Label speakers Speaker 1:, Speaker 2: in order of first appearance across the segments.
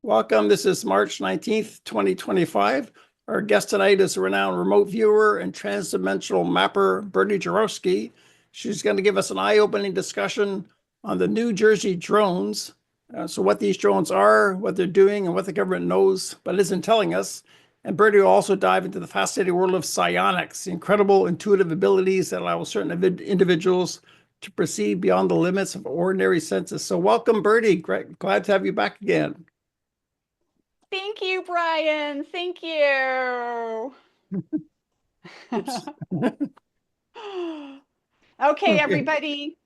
Speaker 1: Welcome. This is March 19th, 2025. Our guest tonight is a renowned remote viewer and transdimensional mapper, Birdie Jaworski. She's going to give us an eye-opening discussion on the New Jersey drones. So what these drones are, what they're doing, and what the government knows but isn't telling us. And Birdie will also dive into the fascinating world of psionics, the incredible intuitive abilities that allow certain individuals to perceive beyond the limits of ordinary senses. So welcome, Birdie. Glad to have you back again.
Speaker 2: Thank you, Brian. Thank you. Okay, everybody,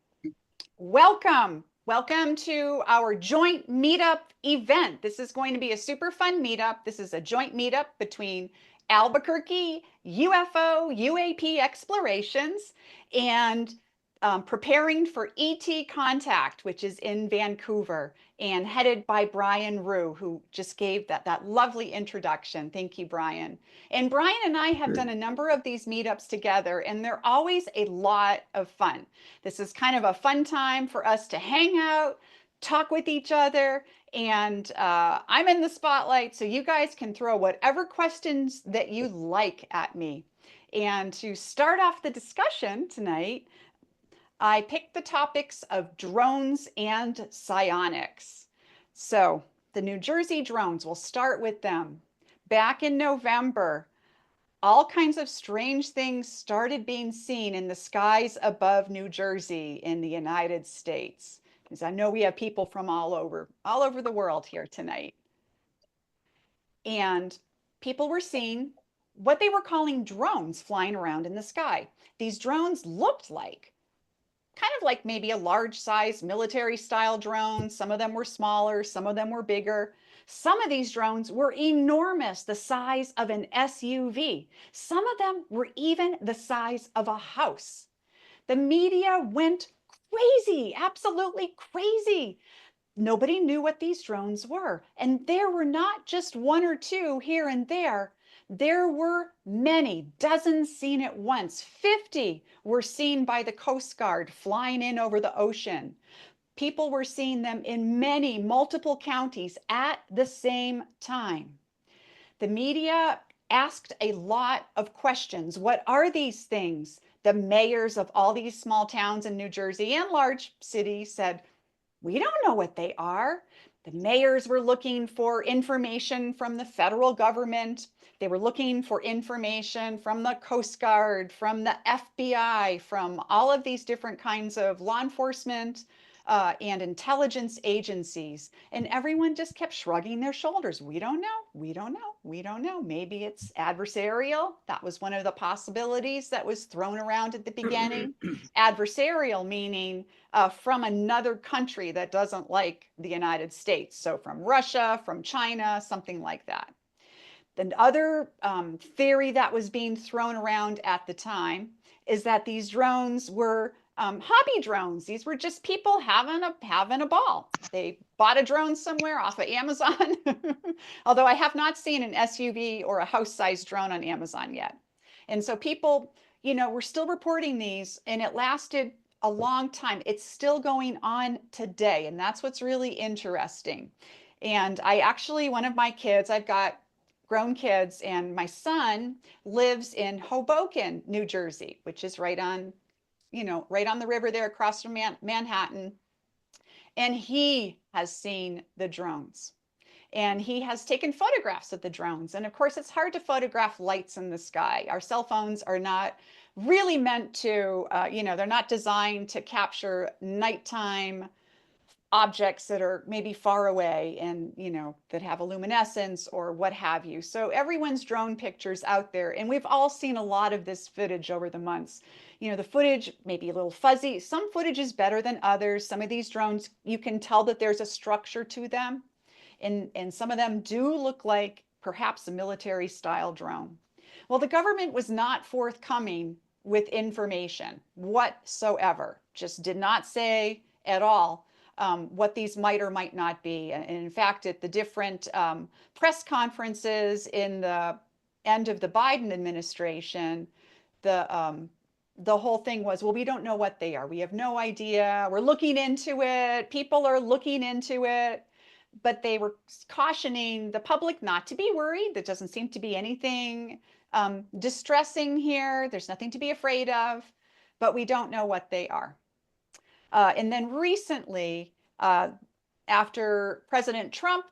Speaker 2: welcome. Welcome to our joint meetup event. This is going to be a super fun meetup. This is a joint meetup between Albuquerque UFO UAP explorations and preparing for ET contact, which is in Vancouver and headed by Brian Rue, who just gave that lovely introduction. Thank you, Brian. And Brian and I have done a number of these meetups together, and they're always a lot of fun. This is kind of a fun time for us to hang out, talk with each other, and I'm in the spotlight, so you guys can throw whatever questions that you like at me. And to start off the discussion tonight, I picked the topics of drones and psionics. So the New Jersey drones, we'll start with them. Back in November, all kinds of strange things started being seen in the skies above New Jersey in the United States. Because I know we have people from all over the world here tonight. And people were seeing what they were calling drones flying around in the sky. These drones looked like kind of like maybe a large size military style drone. Some of them were smaller, some of them were bigger. Some of these drones were enormous, the size of an SUV. Some of them were even the size of a house. The media went crazy, absolutely crazy. Nobody knew what these drones were. And there were not just one or two here and there. There were many, dozens seen at once. 50 were seen by the Coast Guard flying in over the ocean. People were seeing them in many, multiple counties at the same time. The media asked a lot of questions. What are these things? The mayors of all these small towns in New Jersey and large cities said, we don't know what they are. The mayors were looking for information from the federal government. They were looking for information from the Coast Guard, from the FBI, from all of these different kinds of law enforcement and intelligence agencies. And everyone just kept shrugging their shoulders. We don't know. We don't know. We don't know. Maybe it's adversarial. That was one of the possibilities that was thrown around at the beginning. Adversarial meaning from another country that doesn't like the United States. So from Russia, from China, something like that. The other theory that was being thrown around at the time is that these drones were hobby drones. These were just people having a ball. They bought a drone somewhere off of Amazon. Although I have not seen an SUV or a house-sized drone on Amazon yet. And so people, were still reporting these, and it lasted a long time. It's still going on today, and that's what's really interesting. And one of my kids, I've got grown kids, and my son lives in Hoboken, New Jersey, which is right on the river there across from Manhattan. And he has seen the drones. And he has taken photographs of the drones. And of course, it's hard to photograph lights in the sky. Our cell phones are not really meant to, they're not designed to capture nighttime objects that are maybe far away and, that have a luminescence or what have you. So everyone's drone pictures out there. And we've all seen a lot of this footage over the months. The footage may be a little fuzzy. Some footage is better than others. Some of these drones, you can tell that there's a structure to them. And some of them do look like perhaps a military style drone. Well, the government was not forthcoming with information whatsoever, just did not say at all what these might or might not be. And in fact, at the different press conferences in the end of the Biden administration, the whole thing was, well, we don't know what they are. We have no idea. We're looking into it. People are looking into it. but they were cautioning the public not to be worried. There doesn't seem to be anything distressing here. There's nothing to be afraid of, but we don't know what they are. And then recently, after President Trump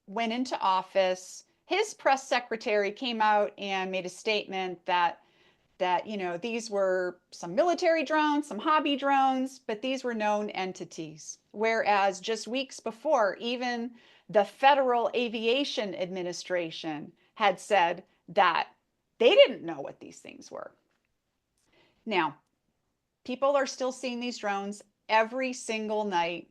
Speaker 2: went into office, his press secretary came out and made a statement that these were some military drones, some hobby drones, but these were known entities. Whereas just weeks before, even the Federal Aviation Administration had said that they didn't know what these things were. Now, people are still seeing these drones every single night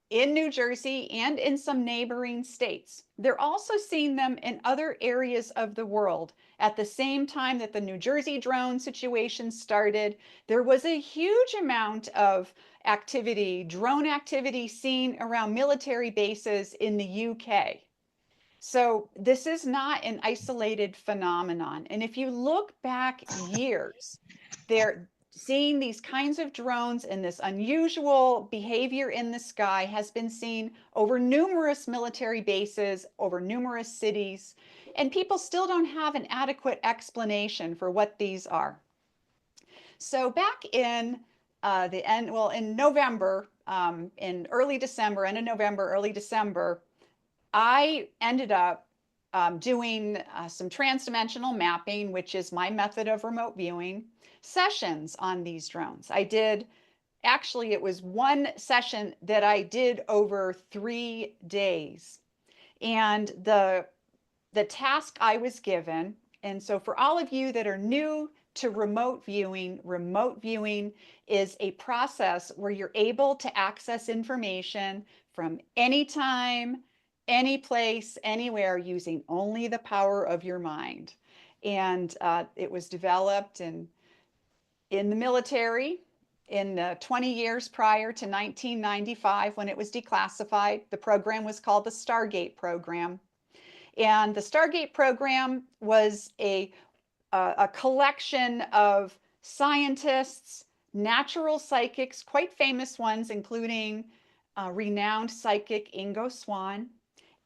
Speaker 2: in New Jersey and in some neighboring states. They're also seeing them in other areas of the world. At the same time that the New Jersey drone situation started, there was a huge amount of activity, drone activity seen around military bases in the UK. So this is not an isolated phenomenon. And if you look back years, they're seeing these kinds of drones and this unusual behavior in the sky has been seen over numerous military bases, over numerous cities, and people still don't have an adequate explanation for what these are. So back in in November, in early December, end of November, early December, I ended up doing some transdimensional mapping, which is my method of remote viewing, sessions on these drones. Actually, it was one session that I did over 3 days. And the task I was given, and so for all of you that are new to remote viewing is a process where you're able to access information from anytime, any place, anywhere, using only the power of your mind. And it was developed in the military in the 20 years prior to 1995 when it was declassified. The program was called the Stargate program. And the Stargate program was a collection of scientists, natural psychics, quite famous ones, including renowned psychic Ingo Swann,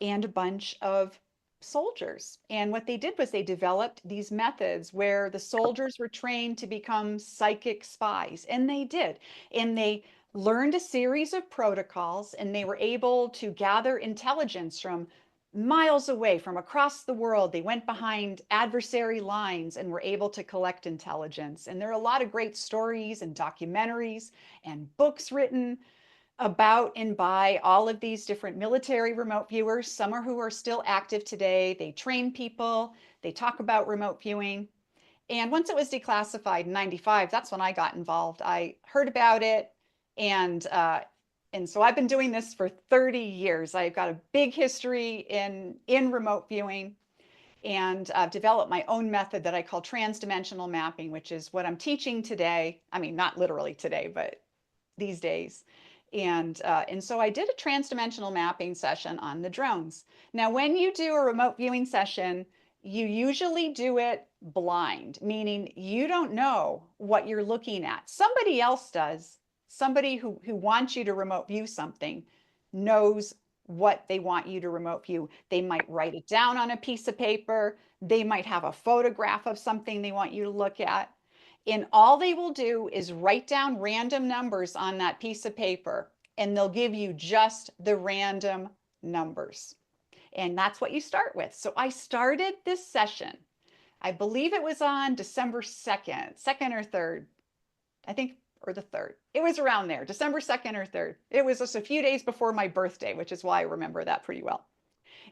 Speaker 2: and a bunch of soldiers. And what they did was they developed these methods where the soldiers were trained to become psychic spies, and they did. And they learned a series of protocols, and they were able to gather intelligence from miles away, from across the world. They went behind adversary lines and were able to collect intelligence. And there are a lot of great stories and documentaries and books written about and by all of these different military remote viewers. Some are who are still active today. They train people, they talk about remote viewing. And once it was declassified in 95, that's when I got involved. I heard about it, and so I've been doing this for 30 years. I've got a big history in remote viewing, and I've developed my own method that I call transdimensional mapping, which is what I'm teaching today. I mean, not literally today, but these days. And so I did a transdimensional mapping session on the drones. Now, when you do a remote viewing session, you usually do it blind, meaning you don't know what you're looking at. Somebody else does. Somebody who wants you to remote view something knows what they want you to remote view. They might write it down on a piece of paper. They might have a photograph of something they want you to look at. And all they will do is write down random numbers on that piece of paper, and they'll give you just the random numbers. And that's what you start with. So I started this session, I believe it was on December 2nd or 3rd, I think, or the 3rd. It was around there, December 2nd or 3rd. It was just a few days before my birthday, which is why I remember that pretty well.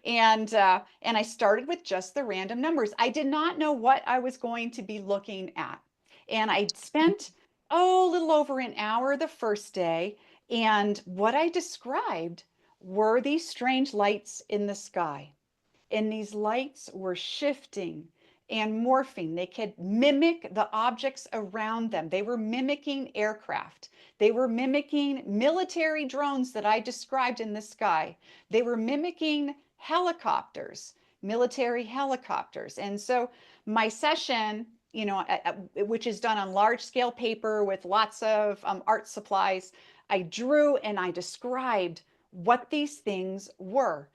Speaker 2: And I started with just the random numbers. I did not know what I was going to be looking at. And I spent, a little over an hour the first day. And what I described were these strange lights in the sky. And these lights were shifting and morphing. They could mimic the objects around them. They were mimicking aircraft. They were mimicking military drones that I described in the sky. They were mimicking helicopters, military helicopters. And so my session, which is done on large scale paper with lots of art supplies, I drew and I described what these things were.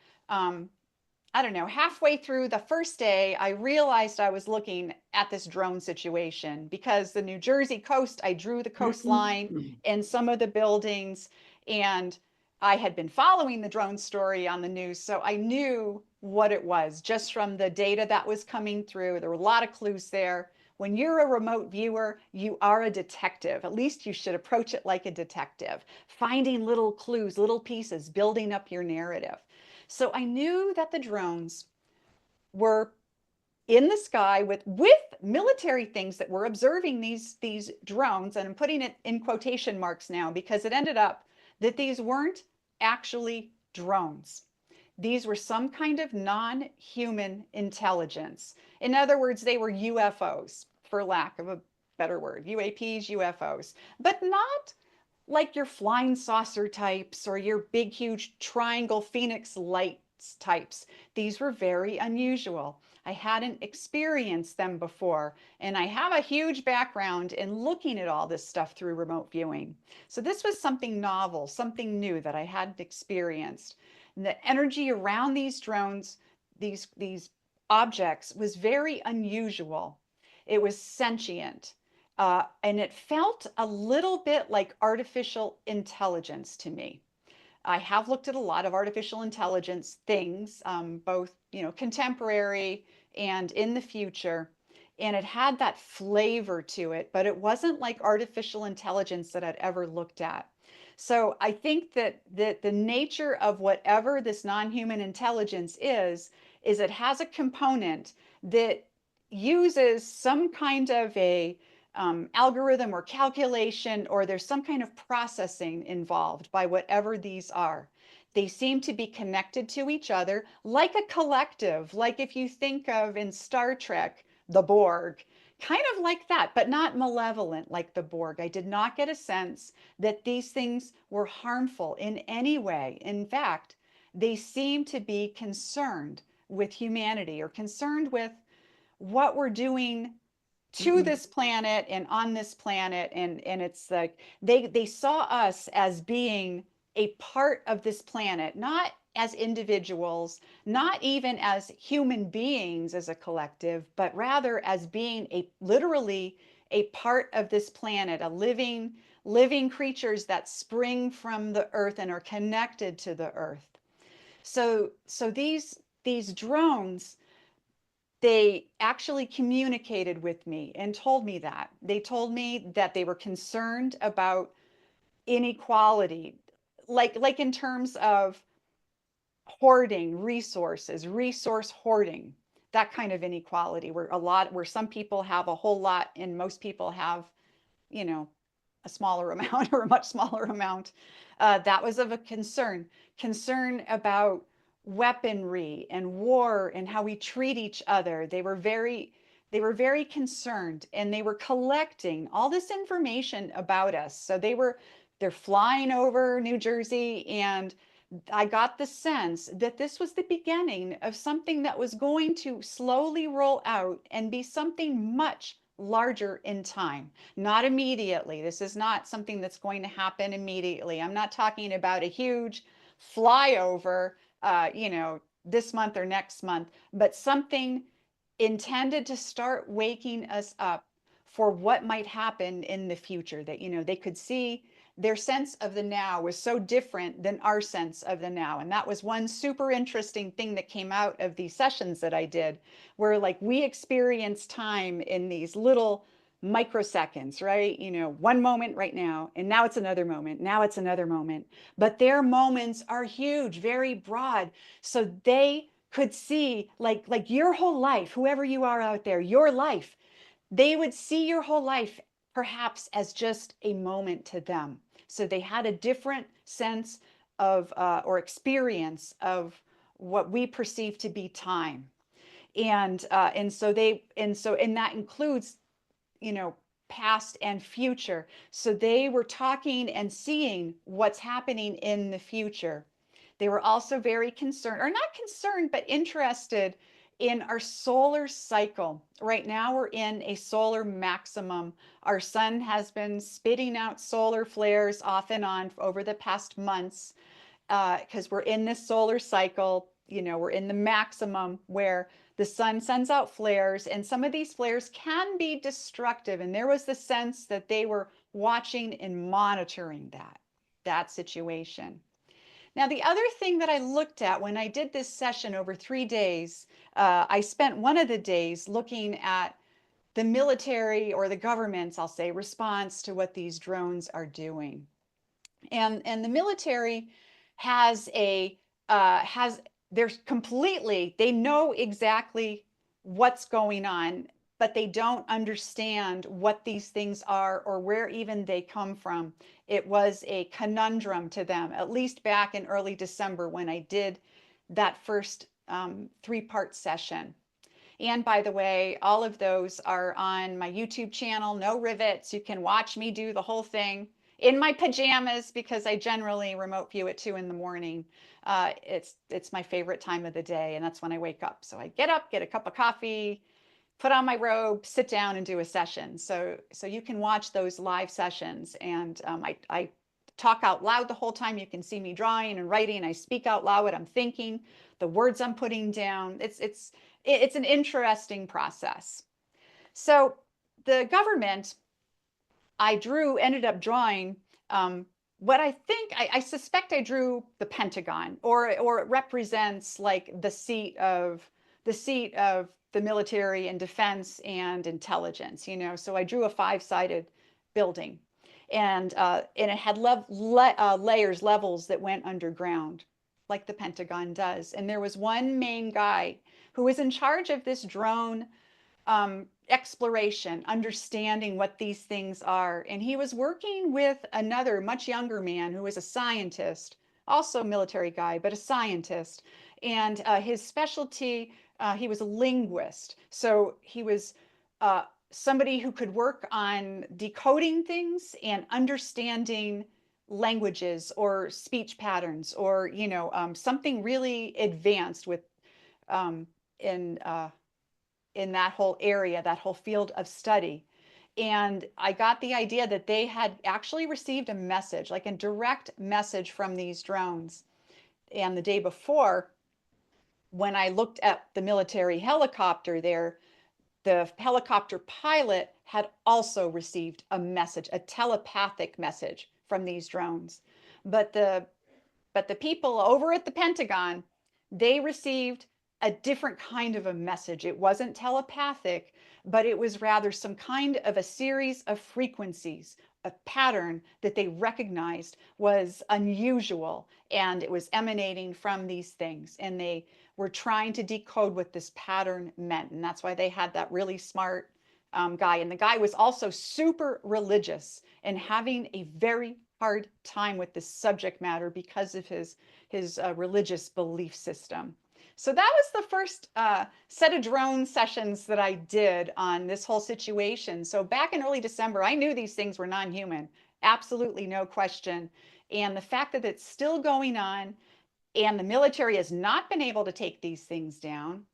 Speaker 2: I don't know, halfway through the first day, I realized I was looking at this drone situation because the New Jersey coast, I drew the coastline and some of the buildings, and I had been following the drone story on the news, so I knew what it was just from the data that was coming through. There were a lot of clues there. When you're a remote viewer, you are a detective. At least you should approach it like a detective, finding little clues, little pieces, building up your narrative. So I knew that the drones were in the sky with military things that were observing these drones, and I'm putting it in quotation marks now because it ended up that these weren't actually drones. These were some kind of non-human intelligence. In other words, they were UFOs, for lack of a better word, UAPs, UFOs, but not like your flying saucer types or your big, huge triangle Phoenix lights types. These were very unusual. I hadn't experienced them before, and I have a huge background in looking at all this stuff through remote viewing. So this was something novel, something new that I hadn't experienced. And the energy around these drones, these objects, was very unusual. It was sentient. And it felt a little bit like artificial intelligence to me. I have looked at a lot of artificial intelligence things, both contemporary and in the future, and it had that flavor to it, but it wasn't like artificial intelligence that I'd ever looked at. So I think that the nature of whatever this non-human intelligence is it has a component that uses some kind of a algorithm or calculation, or there's some kind of processing involved by whatever these are. They seem to be connected to each other like a collective, like if you think of in Star Trek, the Borg, kind of like that, but not malevolent like the Borg. I did not get a sense that these things were harmful in any way. In fact, they seem to be concerned with humanity or concerned with what we're doing to this planet and on this planet, and it's like they saw us as being a part of this planet, not as individuals, not even as human beings as a collective, but rather as being a literally a part of this planet, a living creatures that spring from the earth and are connected to the earth. So these drones, they actually communicated with me and told me that. They told me that they were concerned about inequality, like in terms of hoarding resources, resource hoarding, that kind of inequality where some people have a whole lot and most people have, you know, a smaller amount or a much smaller amount. That was of a concern about weaponry and war and how we treat each other. They were very concerned, and they were collecting all this information about us. So they're flying over New Jersey, and I got the sense that this was the beginning of something that was going to slowly roll out and be something much larger in time. Not immediately. This is not something that's going to happen immediately. I'm not talking about a huge flyover, this month or next month, but something intended to start waking us up for what might happen in the future, that they could see their sense of the now was so different than our sense of the now. And that was one super interesting thing that came out of these sessions that I did, where like we experience time in these little microseconds, right? One moment right now, and now it's another moment, now it's another moment. But their moments are huge, very broad. So they could see like your whole life, whoever you are out there, your life, they would see your whole life perhaps as just a moment to them. So they had a different sense of or experience of what we perceive to be time, and that includes past and future. So they were talking and seeing what's happening in the future. They were also very concerned, or not concerned, but interested in our solar cycle. Right now, we're in a solar maximum. Our sun has been spitting out solar flares off and on over the past months. because we're in this solar cycle, we're in the maximum where the sun sends out flares, and some of these flares can be destructive. And there was the sense that they were watching and monitoring that situation. Now, the other thing that I looked at when I did this session over 3 days, I spent one of the days looking at the military, or the government's, I'll say, response to what these drones are doing. And the military has they're completely, they know exactly what's going on, but they don't understand what these things are or where even they come from. It was a conundrum to them, at least back in early December when I did that first 3-part session. And by the way, all of those are on my YouTube channel, no rivets. You can watch me do the whole thing in my pajamas, because I generally remote view at 2 in the morning. It's my favorite time of the day, and that's when I wake up. So I get up, get a cup of coffee, put on my robe, sit down and do a session. So you can watch those live sessions. And I talk out loud the whole time. You can see me drawing and writing. I speak out loud what I'm thinking, the words I'm putting down. It's an interesting process. So the government, ended up drawing what I suspect I drew the Pentagon, or it represents like the seat of the military and defense and intelligence. So I drew a 5-sided building, and it had layers, levels that went underground, like the Pentagon does. And there was one main guy who was in charge of this drone exploration, understanding what these things are. And he was working with another much younger man who was a scientist, also a military guy, but a scientist. And his specialty, he was a linguist. So he was somebody who could work on decoding things and understanding languages or speech patterns, or something really advanced with in that whole area, that whole field of study. And I got the idea that they had actually received a message, like a direct message from these drones. And the day before, when I looked at the military helicopter there, the helicopter pilot had also received a message, a telepathic message from these drones. But the people over at the Pentagon, they received a different kind of a message. It wasn't telepathic, but it was rather some kind of a series of frequencies, a pattern that they recognized was unusual, and it was emanating from these things. And they were trying to decode what this pattern meant. And that's why they had that really smart guy. And the guy was also super religious and having a very hard time with this subject matter because of his religious belief system. So that was the first set of drone sessions that I did on this whole situation. So back in early December, I knew these things were non-human, absolutely no question. And the fact that it's still going on and the military has not been able to take these things down,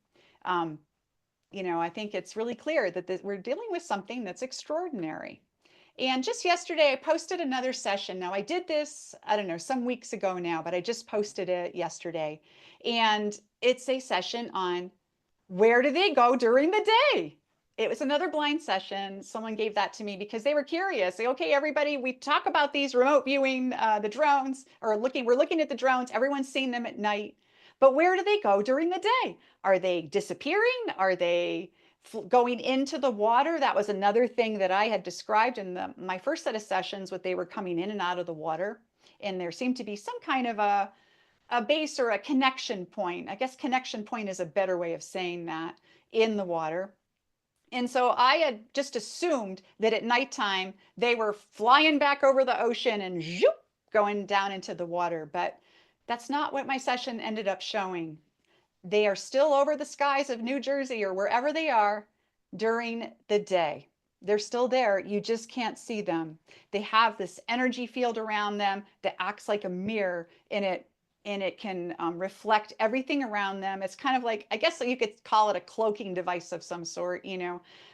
Speaker 2: I think it's really clear that we're dealing with something that's extraordinary. And just yesterday, I posted another session. Now, I did this, I don't know, some weeks ago now, but I just posted it yesterday. And it's a session on where do they go during the day? It was another blind session. Someone gave that to me because they were curious. Say, okay, everybody, we talk about these remote viewing the drones, or we're looking at the drones. Everyone's seen them at night. But where do they go during the day? Are they disappearing? Are they going into the water? That was another thing that I had described in my first set of sessions, what they were coming in and out of the water. And there seemed to be some kind of a base or a connection point. I guess connection point is a better way of saying that, in the water. And so I had just assumed that at nighttime they were flying back over the ocean and zoop, going down into the water. But that's not what my session ended up showing. They are still over the skies of New Jersey or wherever they are during the day. They're still there. You just can't see them. They have this energy field around them that acts like a mirror, and it can reflect everything around them. It's kind of like, I guess you could call it a cloaking device of some sort.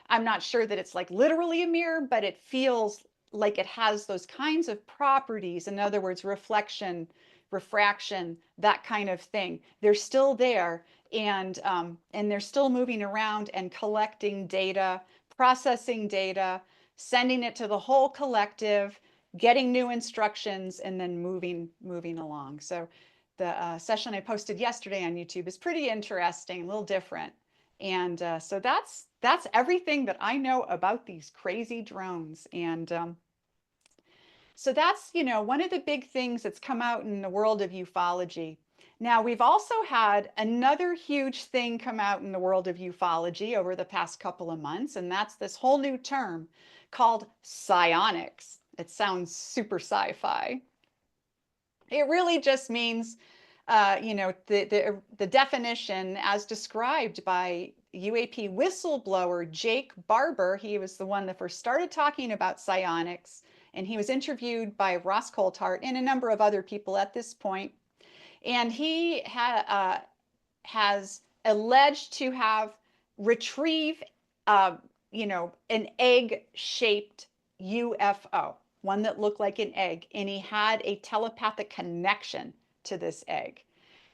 Speaker 2: I'm not sure that it's like literally a mirror, but it feels like it has those kinds of properties. In other words, reflection, refraction, that kind of thing. They're still there, and they're still moving around and collecting data, processing data, sending it to the whole collective, getting new instructions, and then moving along. So the session I posted yesterday on YouTube is pretty interesting, a little different. And so that's everything that I know about these crazy drones. And so that's, one of the big things that's come out in the world of ufology. Now, we've also had another huge thing come out in the world of ufology over the past couple of months, and that's this whole new term called psionics. It sounds super sci-fi. It really just means, the definition as described by UAP whistleblower Jake Barber. He was the one that first started talking about psionics, and he was interviewed by Ross Coulthart and a number of other people at this point. And he has alleged to have retrieved, an egg-shaped UFO, one that looked like an egg, and he had a telepathic connection to this egg.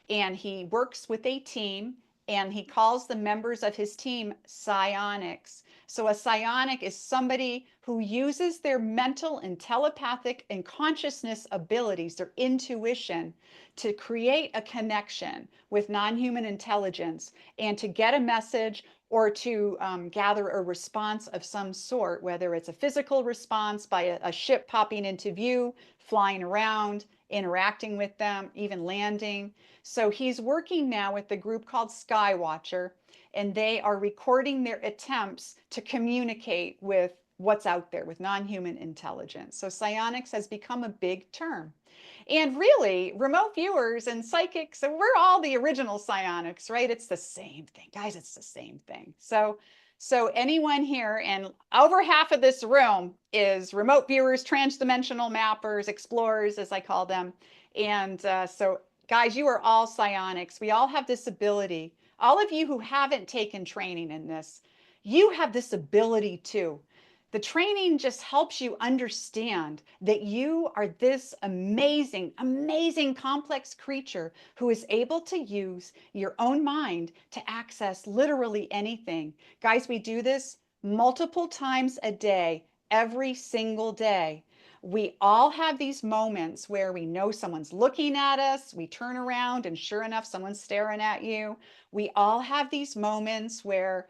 Speaker 2: And he works with a team, and he calls the members of his team psionics. So a psionic is somebody who uses their mental and telepathic and consciousness abilities, their intuition, to create a connection with non-human intelligence and to get a message or to gather a response of some sort, whether it's a physical response by a ship popping into view, flying around, interacting with them, even landing. So he's working now with the group called Skywatcher, and they are recording their attempts to communicate with what's out there, with non-human intelligence. So psionics has become a big term. And really, remote viewers and psychics, so we're all the original psionics, right? It's the same thing. Guys, it's the same thing. So anyone here, and over half of this room is remote viewers, transdimensional mappers, explorers, as I call them. And so guys, you are all psionics. We all have this ability. All of you who haven't taken training in this, you have this ability too. The training just helps you understand that you are this amazing, amazing complex creature who is able to use your own mind to access literally anything. Guys, we do this multiple times a day, every single day. We all have these moments where we know someone's looking at us. We turn around and sure enough, someone's staring at you. We all have these moments where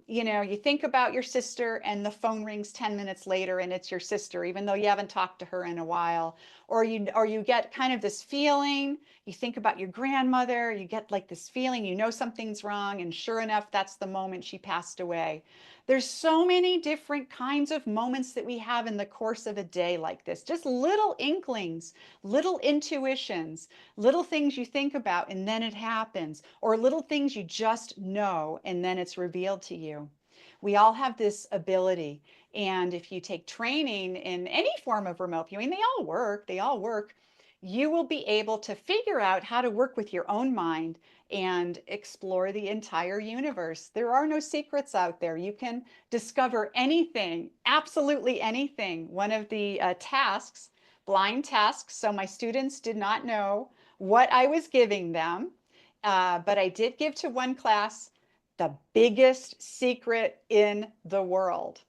Speaker 2: you think about your sister and the phone rings 10 minutes later and it's your sister, even though you haven't talked to her in a while. Or you get kind of this feeling, you think about your grandmother, you get like this feeling, something's wrong, and sure enough, that's the moment she passed away. There's so many different kinds of moments that we have in the course of a day like this, just little inklings, little intuitions, little things you think about and then it happens, or little things you just know and then it's revealed to you. We all have this ability. And if you take training in any form of remote viewing, they all work, you will be able to figure out how to work with your own mind and explore the entire universe. There are no secrets out there. You can discover anything, absolutely anything. One of the tasks, blind tasks, so my students did not know what I was giving them, but I did give to one class the biggest secret in the world.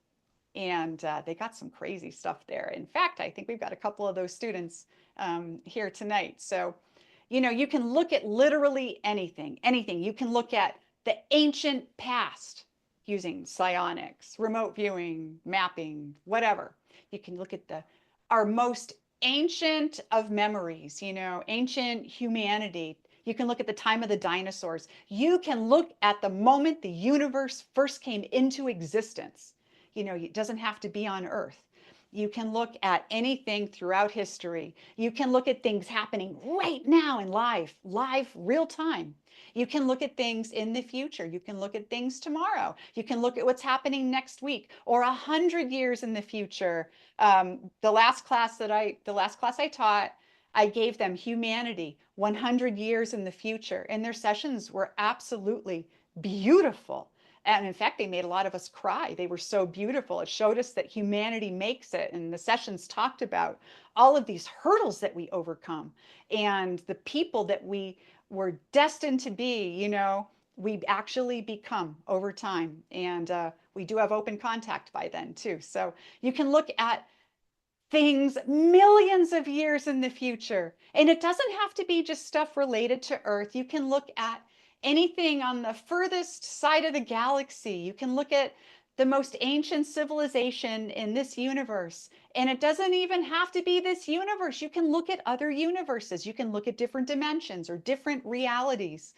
Speaker 2: And they got some crazy stuff there. In fact, I think we've got a couple of those students here tonight. So, you can look at literally anything. You can look at the ancient past using psionics, remote viewing, mapping, whatever. You can look at our most ancient of memories, ancient humanity. You can look at the time of the dinosaurs. You can look at the moment the universe first came into existence. It doesn't have to be on Earth. You can look at anything throughout history. You can look at things happening right now in live, real time. You can look at things in the future. You can look at things tomorrow. You can look at what's happening next week or 100 years in the future. The last class I taught, I gave them humanity, 100 years in the future, and their sessions were absolutely beautiful. And in fact, they made a lot of us cry. They were so beautiful. It showed us that humanity makes it. And the sessions talked about all of these hurdles that we overcome and the people that we were destined to be, you know, we actually become over time. And we do have open contact by then too. So you can look at things millions of years in the future. And it doesn't have to be just stuff related to Earth. You can look at anything on the furthest side of the galaxy. You can look at the most ancient civilization in this universe. And it doesn't even have to be this universe. You can look at other universes. You can look at different dimensions or different realities.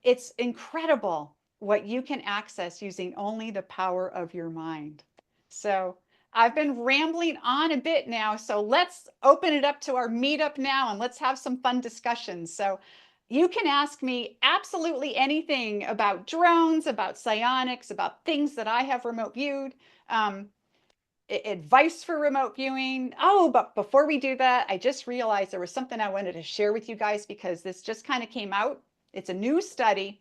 Speaker 2: It's incredible what you can access using only the power of your mind. So I've been rambling on a bit now, so let's open it up to our meetup now and let's have some fun discussions. So you can ask me absolutely anything about drones, about psionics, about things that I have remote viewed, advice for remote viewing. Oh, but before we do that, I just realized there was something I wanted to share with you guys because this just kind of came out. It's a new study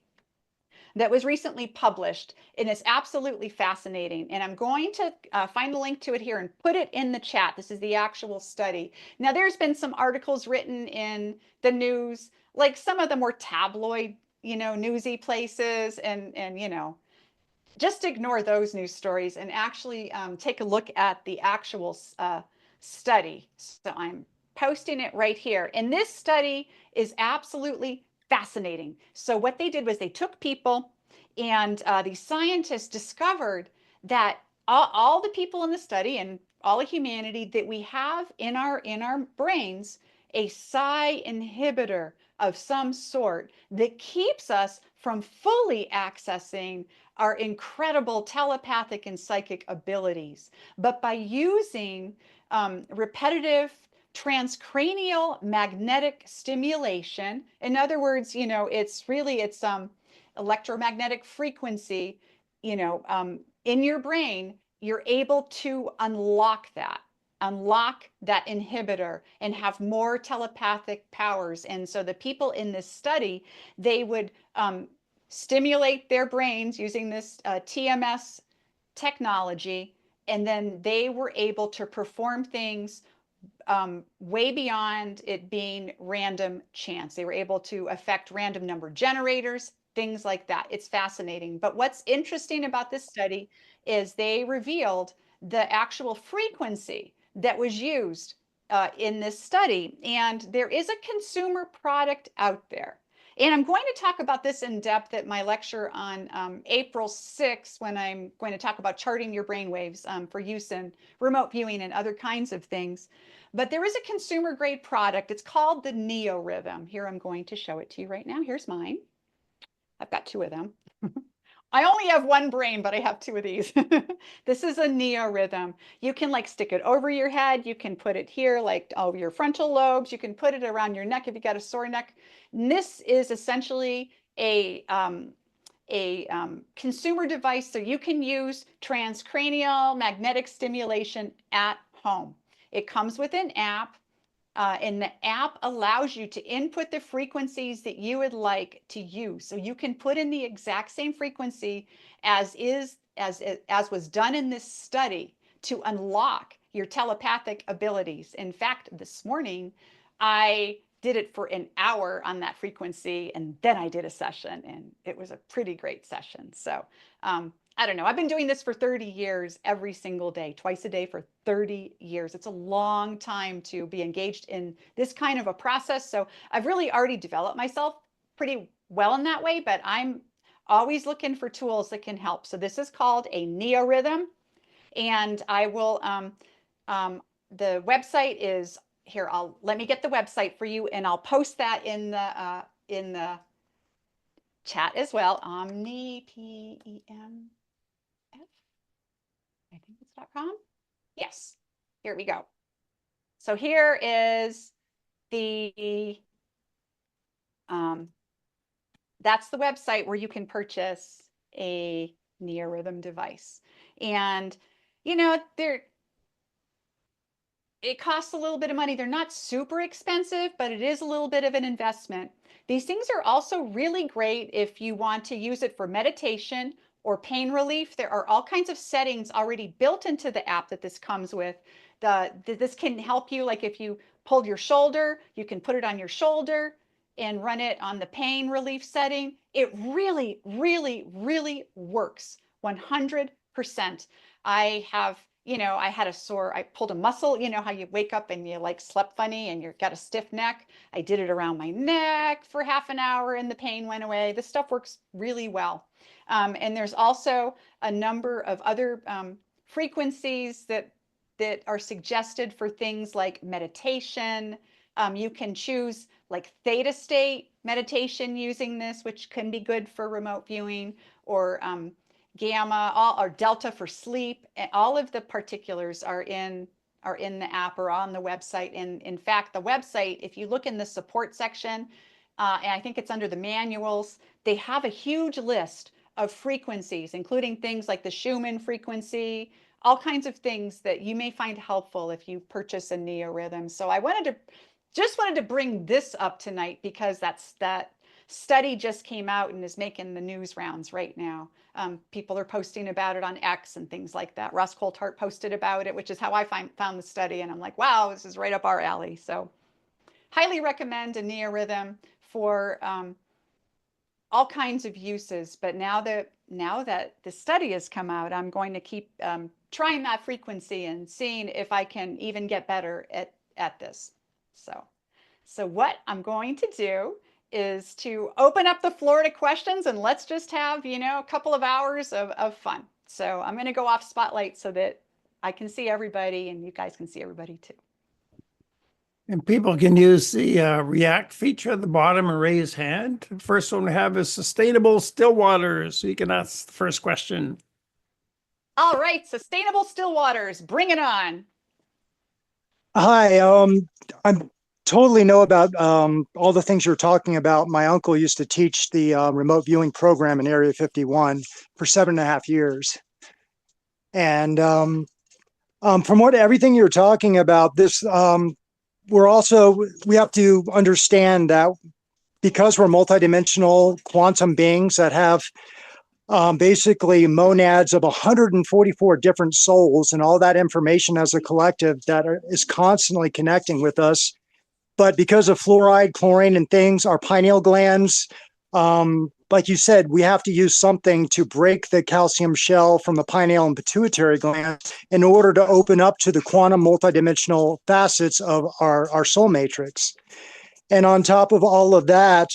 Speaker 2: that was recently published, and it's absolutely fascinating. And I'm going to find the link to it here and put it in the chat. This is the actual study. Now, there's been some articles written in the news, like some of them were tabloid, you know, newsy places, and you know, just ignore those news stories and actually take a look at the actual study. So I'm posting it right here. And this study is absolutely fascinating. So what they did was they took people and these scientists discovered that all the people in the study and all of humanity, that we have in our brains a psi inhibitor of some sort that keeps us from fully accessing our incredible telepathic and psychic abilities. But by using repetitive transcranial magnetic stimulation, in other words, you know, it's electromagnetic frequency, you know, in your brain, you're able to unlock that inhibitor and have more telepathic powers. And so the people in this study, they would stimulate their brains using this TMS technology, and then they were able to perform things way beyond it being random chance. They were able to affect random number generators, things like that. It's fascinating. But what's interesting about this study is they revealed the actual frequency that was used in this study. And there is a consumer product out there. And I'm going to talk about this in depth at my lecture on April 6th, when I'm going to talk about charting your brainwaves for use in remote viewing and other kinds of things. But there is a consumer grade product. It's called the NeoRhythm. Here, I'm going to show it to you right now. Here's mine. I've got two of them. I only have one brain, but I have two of these. This is a NeoRhythm. You can like stick it over your head. You can put it here, like over your frontal lobes. You can put it around your neck if you got a sore neck. And this is essentially a consumer device, so you can use transcranial magnetic stimulation at home. It comes with an app. And the app allows you to input the frequencies that you would like to use. So you can put in the exact same frequency as was done in this study to unlock your telepathic abilities. In fact, this morning, I did it for an hour on that frequency, and then I did a session, and it was a pretty great session. So I don't know. I've been doing this for 30 years, every single day, twice a day for 30 years. It's a long time to be engaged in this kind of a process. So I've really already developed myself pretty well in that way, but I'm always looking for tools that can help. So this is called a NeoRhythm, and I will, the website is here. Let me get the website for you, and I'll post that in the chat as well. Omni, PEM. I think it's .com. Yes, here we go. So here is the, that's the website where you can purchase a NeoRhythm device. And, you know, it costs a little bit of money. They're not super expensive, but it is a little bit of an investment. These things are also really great if you want to use it for meditation or pain relief. There are all kinds of settings already built into the app that this comes with. This can help you, like if you pulled your shoulder, you can put it on your shoulder and run it on the pain relief setting. It really, really, really works 100%. I have, I had a sore, I pulled a muscle, how you wake up and you like slept funny and you've got a stiff neck. I did it around my neck for half an hour and the pain went away. This stuff works really well. And there's also a number of other frequencies that are suggested for things like meditation. You can choose like theta state meditation using this, which can be good for remote viewing, or gamma, or delta for sleep. All of the particulars are in the app or on the website. And in fact, the website, if you look in the support section, and I think it's under the manuals, they have a huge list of frequencies, including things like the Schumann frequency, all kinds of things that you may find helpful if you purchase a NeoRhythm. So I just wanted to bring this up tonight because that study just came out and is making the news rounds right now. People are posting about it on X and things like that. Ross Coulthart posted about it, which is how I found the study. And I'm like, wow, this is right up our alley. So highly recommend a NeoRhythm for all kinds of uses. But now that the study has come out, I'm going to keep trying that frequency and seeing if I can even get better at this. So what I'm going to do is to open up the floor to questions, and let's just have, a couple of hours of fun. So I'm going to go off spotlight so that I can see everybody and you guys can see everybody too.
Speaker 1: And people can use the react feature at the bottom and raise hand. The first one we have is sustainable still waters. So you can ask the first question.
Speaker 2: All right, sustainable still waters, bring it on.
Speaker 3: Hi, I totally know about all the things you're talking about. My uncle used to teach the remote viewing program in Area 51 for 7.5 years. And from everything you're talking about, this we have to understand that because we're multidimensional quantum beings that have basically monads of 144 different souls, and all that information as a collective that is constantly connecting with us. But because of fluoride, chlorine, and things, our pineal glands, like you said, we have to use something to break the calcium shell from the pineal and pituitary glands in order to open up to the quantum multidimensional facets of our soul matrix. And on top of all of that,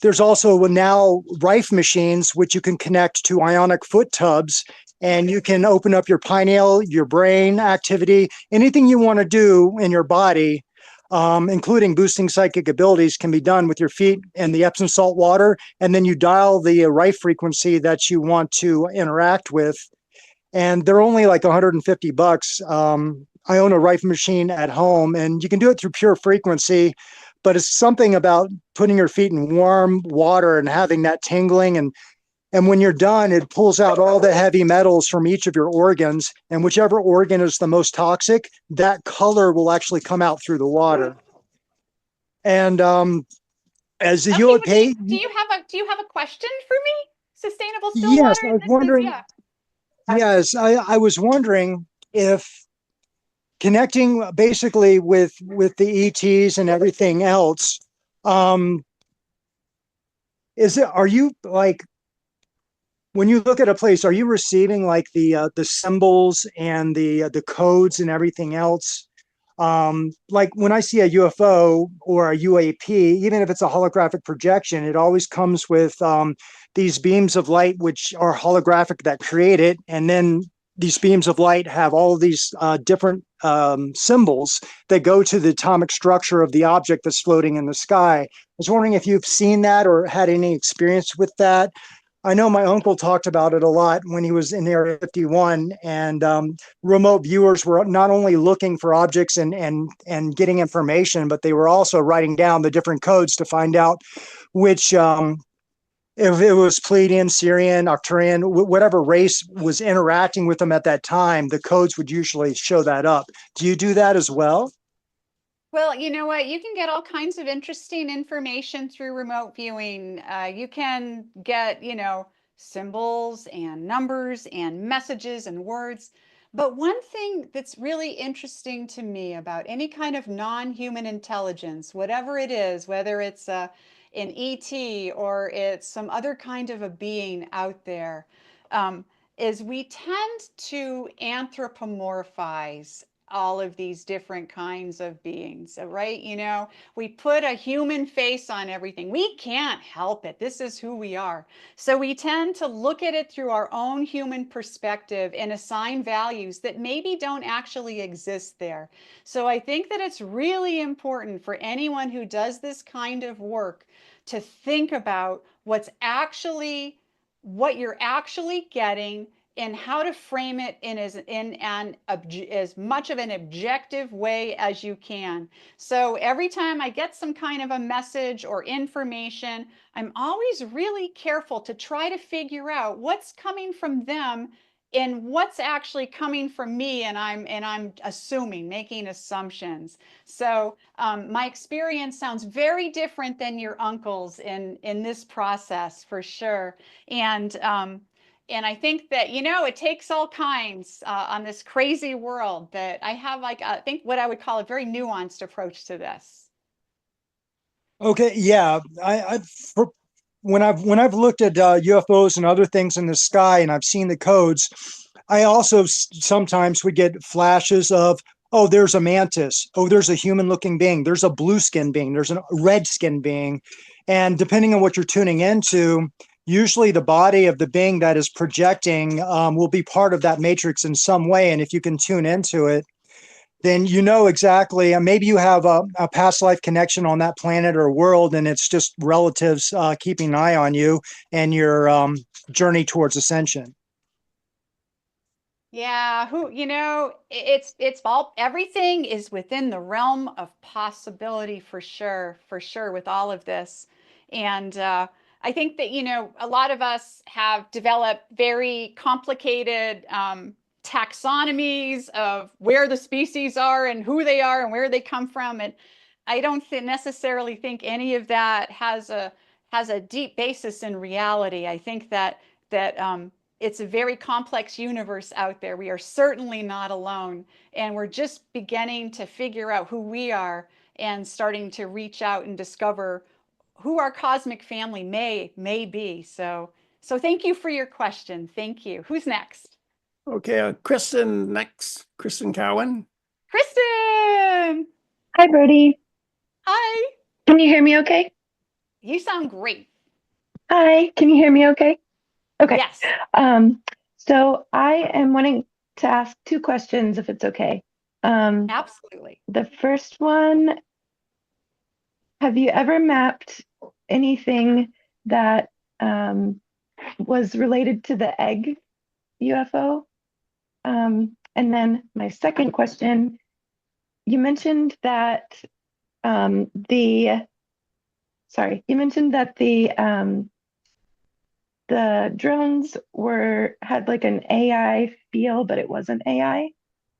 Speaker 3: there's also now Rife machines, which you can connect to ionic foot tubs, and you can open up your pineal, your brain activity, anything you want to do in your body, including boosting psychic abilities, can be done with your feet and the Epsom salt water. And then you dial the Rife frequency that you want to interact with. And they're only like $150. I own a Rife machine at home, and you can do it through pure frequency. But it's something about putting your feet in warm water and having that tingling. And when you're done, it pulls out all the heavy metals from each of your organs. And whichever organ is the most toxic, that color will actually come out through the water. And as the
Speaker 2: okay, do you have a question for me? Sustainable still
Speaker 3: yes,
Speaker 2: water?
Speaker 3: I was wondering. Yes, I was wondering if connecting basically with the ETs and everything else, are you like, when you look at a place, are you receiving like the symbols and the codes and everything else? Like when I see a UFO or a UAP, even if it's a holographic projection, it always comes with these beams of light, which are holographic, that create it. And then these beams of light have all of these different symbols that go to the atomic structure of the object that's floating in the sky. I was wondering if you've seen that or had any experience with that. I know my uncle talked about it a lot when he was in Area 51, and remote viewers were not only looking for objects and getting information, but they were also writing down the different codes to find out which, if it was Pleiadian, Syrian, Arcturian, whatever race was interacting with them at that time, the codes would usually show that up. Do you do that as well?
Speaker 2: Well, you know what? You can get all kinds of interesting information through remote viewing. You can get, symbols and numbers and messages and words. But one thing that's really interesting to me about any kind of non-human intelligence, whatever it is, whether it's an ET or it's some other kind of a being out there, is we tend to anthropomorphize all of these different kinds of beings, right? You know, we put a human face on everything. We can't help it. This is who we are. So we tend to look at it through our own human perspective and assign values that maybe don't actually exist there. So I think that it's really important for anyone who does this kind of work to think about what you're actually getting and how to frame it in as much of an objective way as you can. So every time I get some kind of a message or information, I'm always really careful to try to figure out what's coming from them and what's actually coming from me, and I'm assuming, making assumptions. So my experience sounds very different than your uncle's in this process for sure. And I think that, you know, it takes all kinds on this crazy world, that I have like, I think what I would call a very nuanced approach to this.
Speaker 3: Okay, yeah, when I've looked at UFOs and other things in the sky, and I've seen the codes, I also sometimes would get flashes of, oh, there's a mantis, oh, there's a human-looking being, there's a blue skin being, there's a red skin being, and depending on what you're tuning into, usually the body of the being that is projecting will be part of that matrix in some way, and if you can tune into it, then you know exactly, and maybe you have a past life connection on that planet or world, and it's just relatives keeping an eye on you and your journey towards ascension.
Speaker 2: Yeah, you know, it's all, everything is within the realm of possibility for sure with all of this. And I think that, you know, a lot of us have developed very complicated taxonomies of where the species are and who they are and where they come from. And I don't necessarily think any of that has a deep basis in reality. I think that it's a very complex universe out there. We are certainly not alone, and we're just beginning to figure out who we are and starting to reach out and discover who our cosmic family may be. So thank you for your question. Thank you. Who's next?
Speaker 1: Okay, Kristen next. Kristen Cowan.
Speaker 2: Kristen!
Speaker 4: Hi, Birdie.
Speaker 2: Hi.
Speaker 4: Can you hear me okay?
Speaker 2: You sound great.
Speaker 4: Hi, can you hear me okay? Okay.
Speaker 2: Yes.
Speaker 4: So I am wanting to ask two questions, if it's okay.
Speaker 2: Absolutely.
Speaker 4: The first one, have you ever mapped anything that was related to the egg UFO? And then my second question, you mentioned that the drones had like an AI feel, but it wasn't AI.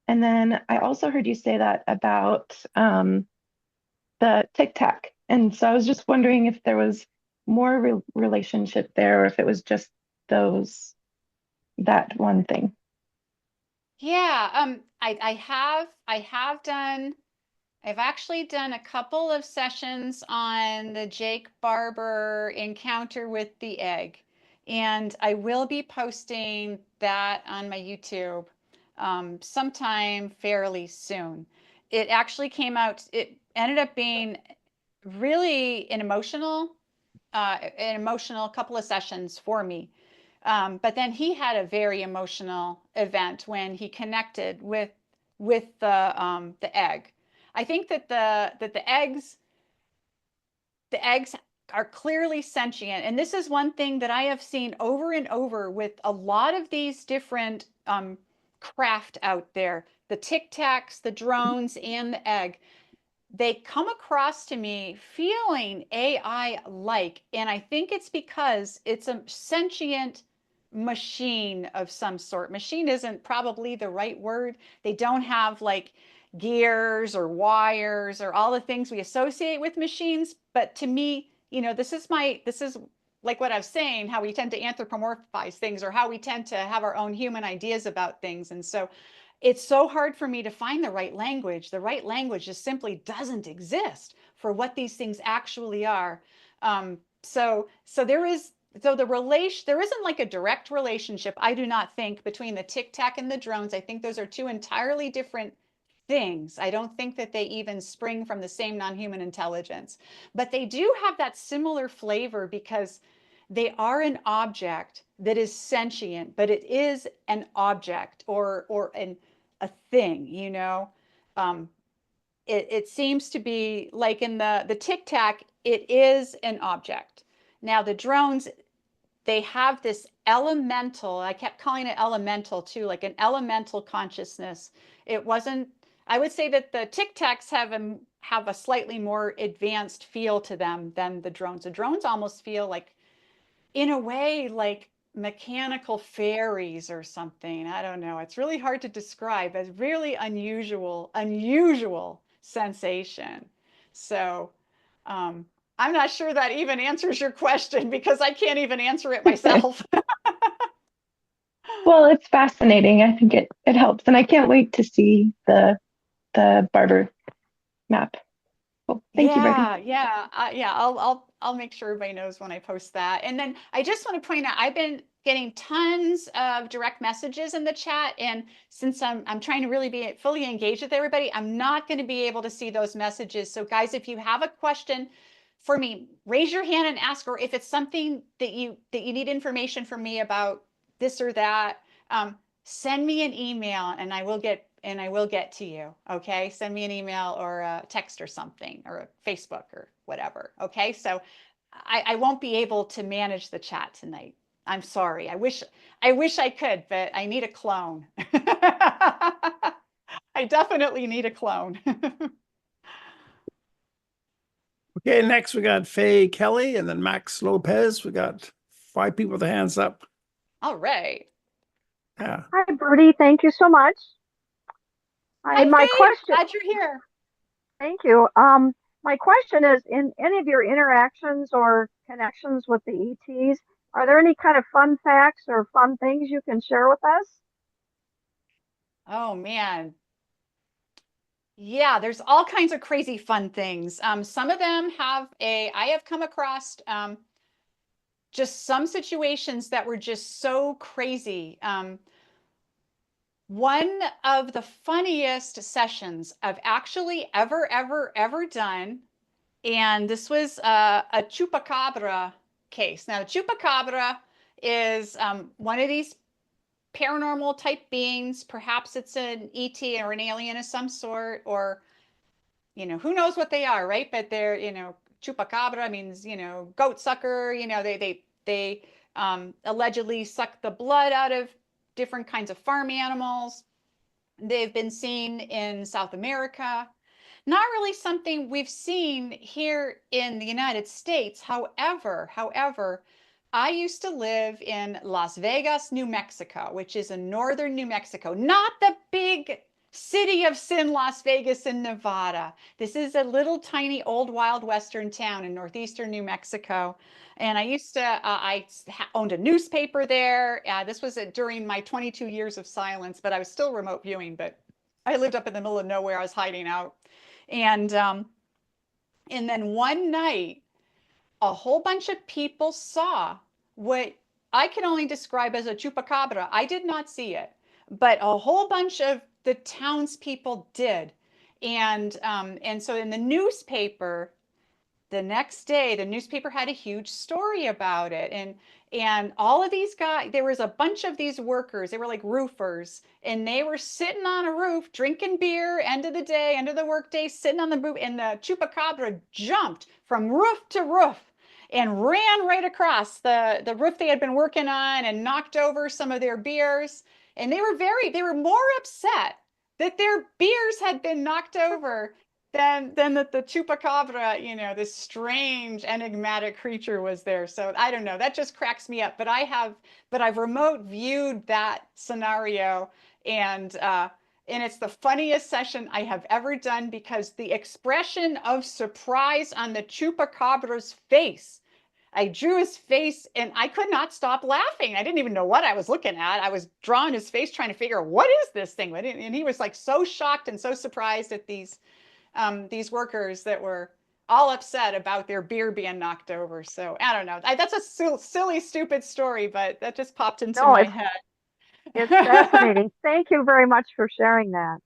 Speaker 4: And then I also heard you say that about the Tic Tac. And so I was just wondering if there was more relationship there, or if it was just that one thing.
Speaker 2: Yeah, I've actually done a couple of sessions on the Jake Barber encounter with the egg, and I will be posting that on my YouTube sometime fairly soon. It actually came out, it ended up being really an emotional couple of sessions for me. But then he had a very emotional event when he connected with the egg. I think that the eggs are clearly sentient, and this is one thing that I have seen over and over with a lot of these different craft out there, the Tic Tacs, the drones, and the egg. They come across to me feeling AI like, and I think it's because it's a sentient machine of some sort. Machine isn't probably the right word. They don't have like gears or wires or all the things we associate with machines. But to me, you know, this is like what I was saying, how we tend to anthropomorphize things, or how we tend to have our own human ideas about things. And so it's so hard for me to find the right language. The right language just simply doesn't exist for what these things actually are. So there is, so there isn't like a direct relationship, I do not think, between the Tic Tac and the drones. I think those are two entirely different things. I don't think that they even spring from the same non-human intelligence, but they do have that similar flavor because they are an object that is sentient, but it is an object or a thing, you know. It seems to be like in the Tic Tac, it is an object. Now the drones, they have this elemental, I kept calling it elemental too, like an elemental consciousness. It wasn't, I would say that the Tic Tacs have a slightly more advanced feel to them than the drones. The drones almost feel like, in a way, like mechanical fairies or something. I don't know. It's really hard to describe. It's really unusual sensation. So, I'm not sure that even answers your question because I can't even answer it myself.
Speaker 4: Well, it's fascinating. I think it helps, and I can't wait to see the barber map. Well, thank you, Birdie.
Speaker 2: Yeah. I'll make sure everybody knows when I post that. And then I just want to point out, I've been getting tons of direct messages in the chat, and since I'm trying to really be fully engaged with everybody, I'm not going to be able to see those messages. So guys, if you have a question for me, raise your hand and ask, or if it's something that you need information from me about this or that, send me an email and I will get to you. Okay, send me an email or a text or something, or a Facebook or whatever. Okay, so I won't be able to manage the chat tonight. I'm sorry. I wish I could, but I need a clone. I definitely need a clone.
Speaker 1: Okay, next we got Faye Kelly and then Max Lopez. We got 5 people with their hands up.
Speaker 2: All right.
Speaker 1: Yeah.
Speaker 5: Hi, Birdie. Thank you so much.
Speaker 2: Hi,
Speaker 5: My
Speaker 2: Faye.
Speaker 5: question,
Speaker 2: Glad you're here.
Speaker 5: thank you. My question is, in any of your interactions or connections with the ETs, are there any kind of fun facts or fun things you can share with us?
Speaker 2: Oh man. Yeah, there's all kinds of crazy fun things. Some of them I have come across just some situations that were just so crazy. One of the funniest sessions I've actually ever done, and this was a chupacabra case. Now, chupacabra is one of these paranormal type beings. Perhaps it's an ET or an alien of some sort, or, you know, who knows what they are, right? But they're, you know, chupacabra means, you know, goat sucker. You know, they allegedly suck the blood out of different kinds of farm animals. They've been seen in South America. Not really something we've seen here in the United States. However, I used to live in Las Vegas, New Mexico, which is in northern New Mexico, not the big city of sin, Las Vegas in Nevada. This is a little tiny old wild western town in northeastern New Mexico. And I used to, I owned a newspaper there. This was during my 22 years of silence, but I was still remote viewing, but I lived up in the middle of nowhere. I was hiding out. And then one night, a whole bunch of people saw what I can only describe as a chupacabra. I did not see it, but a whole bunch of the townspeople did. And so in the newspaper, the next day, the newspaper had a huge story about it. And all of these guys, there was a bunch of these workers, they were like roofers, and they were sitting on a roof, drinking beer, end of the day, end of the workday, sitting on the roof, and the chupacabra jumped from roof to roof and ran right across the roof they had been working on and knocked over some of their beers. And they were more upset that their beers had been knocked over than that the chupacabra, you know, this strange enigmatic creature was there. So I don't know, that just cracks me up. But I've remote viewed that scenario, and it's the funniest session I have ever done, because the expression of surprise on the chupacabra's face, I drew his face and I could not stop laughing. I didn't even know what I was looking at. I was drawing his face, trying to figure out what is this thing. And he was like so shocked and so surprised at these workers that were all upset about their beer being knocked over. So I don't know. That's a silly, stupid story, but that just popped into
Speaker 5: No,
Speaker 2: my
Speaker 5: it's
Speaker 2: head.
Speaker 5: it's fascinating. Thank you very much for sharing that.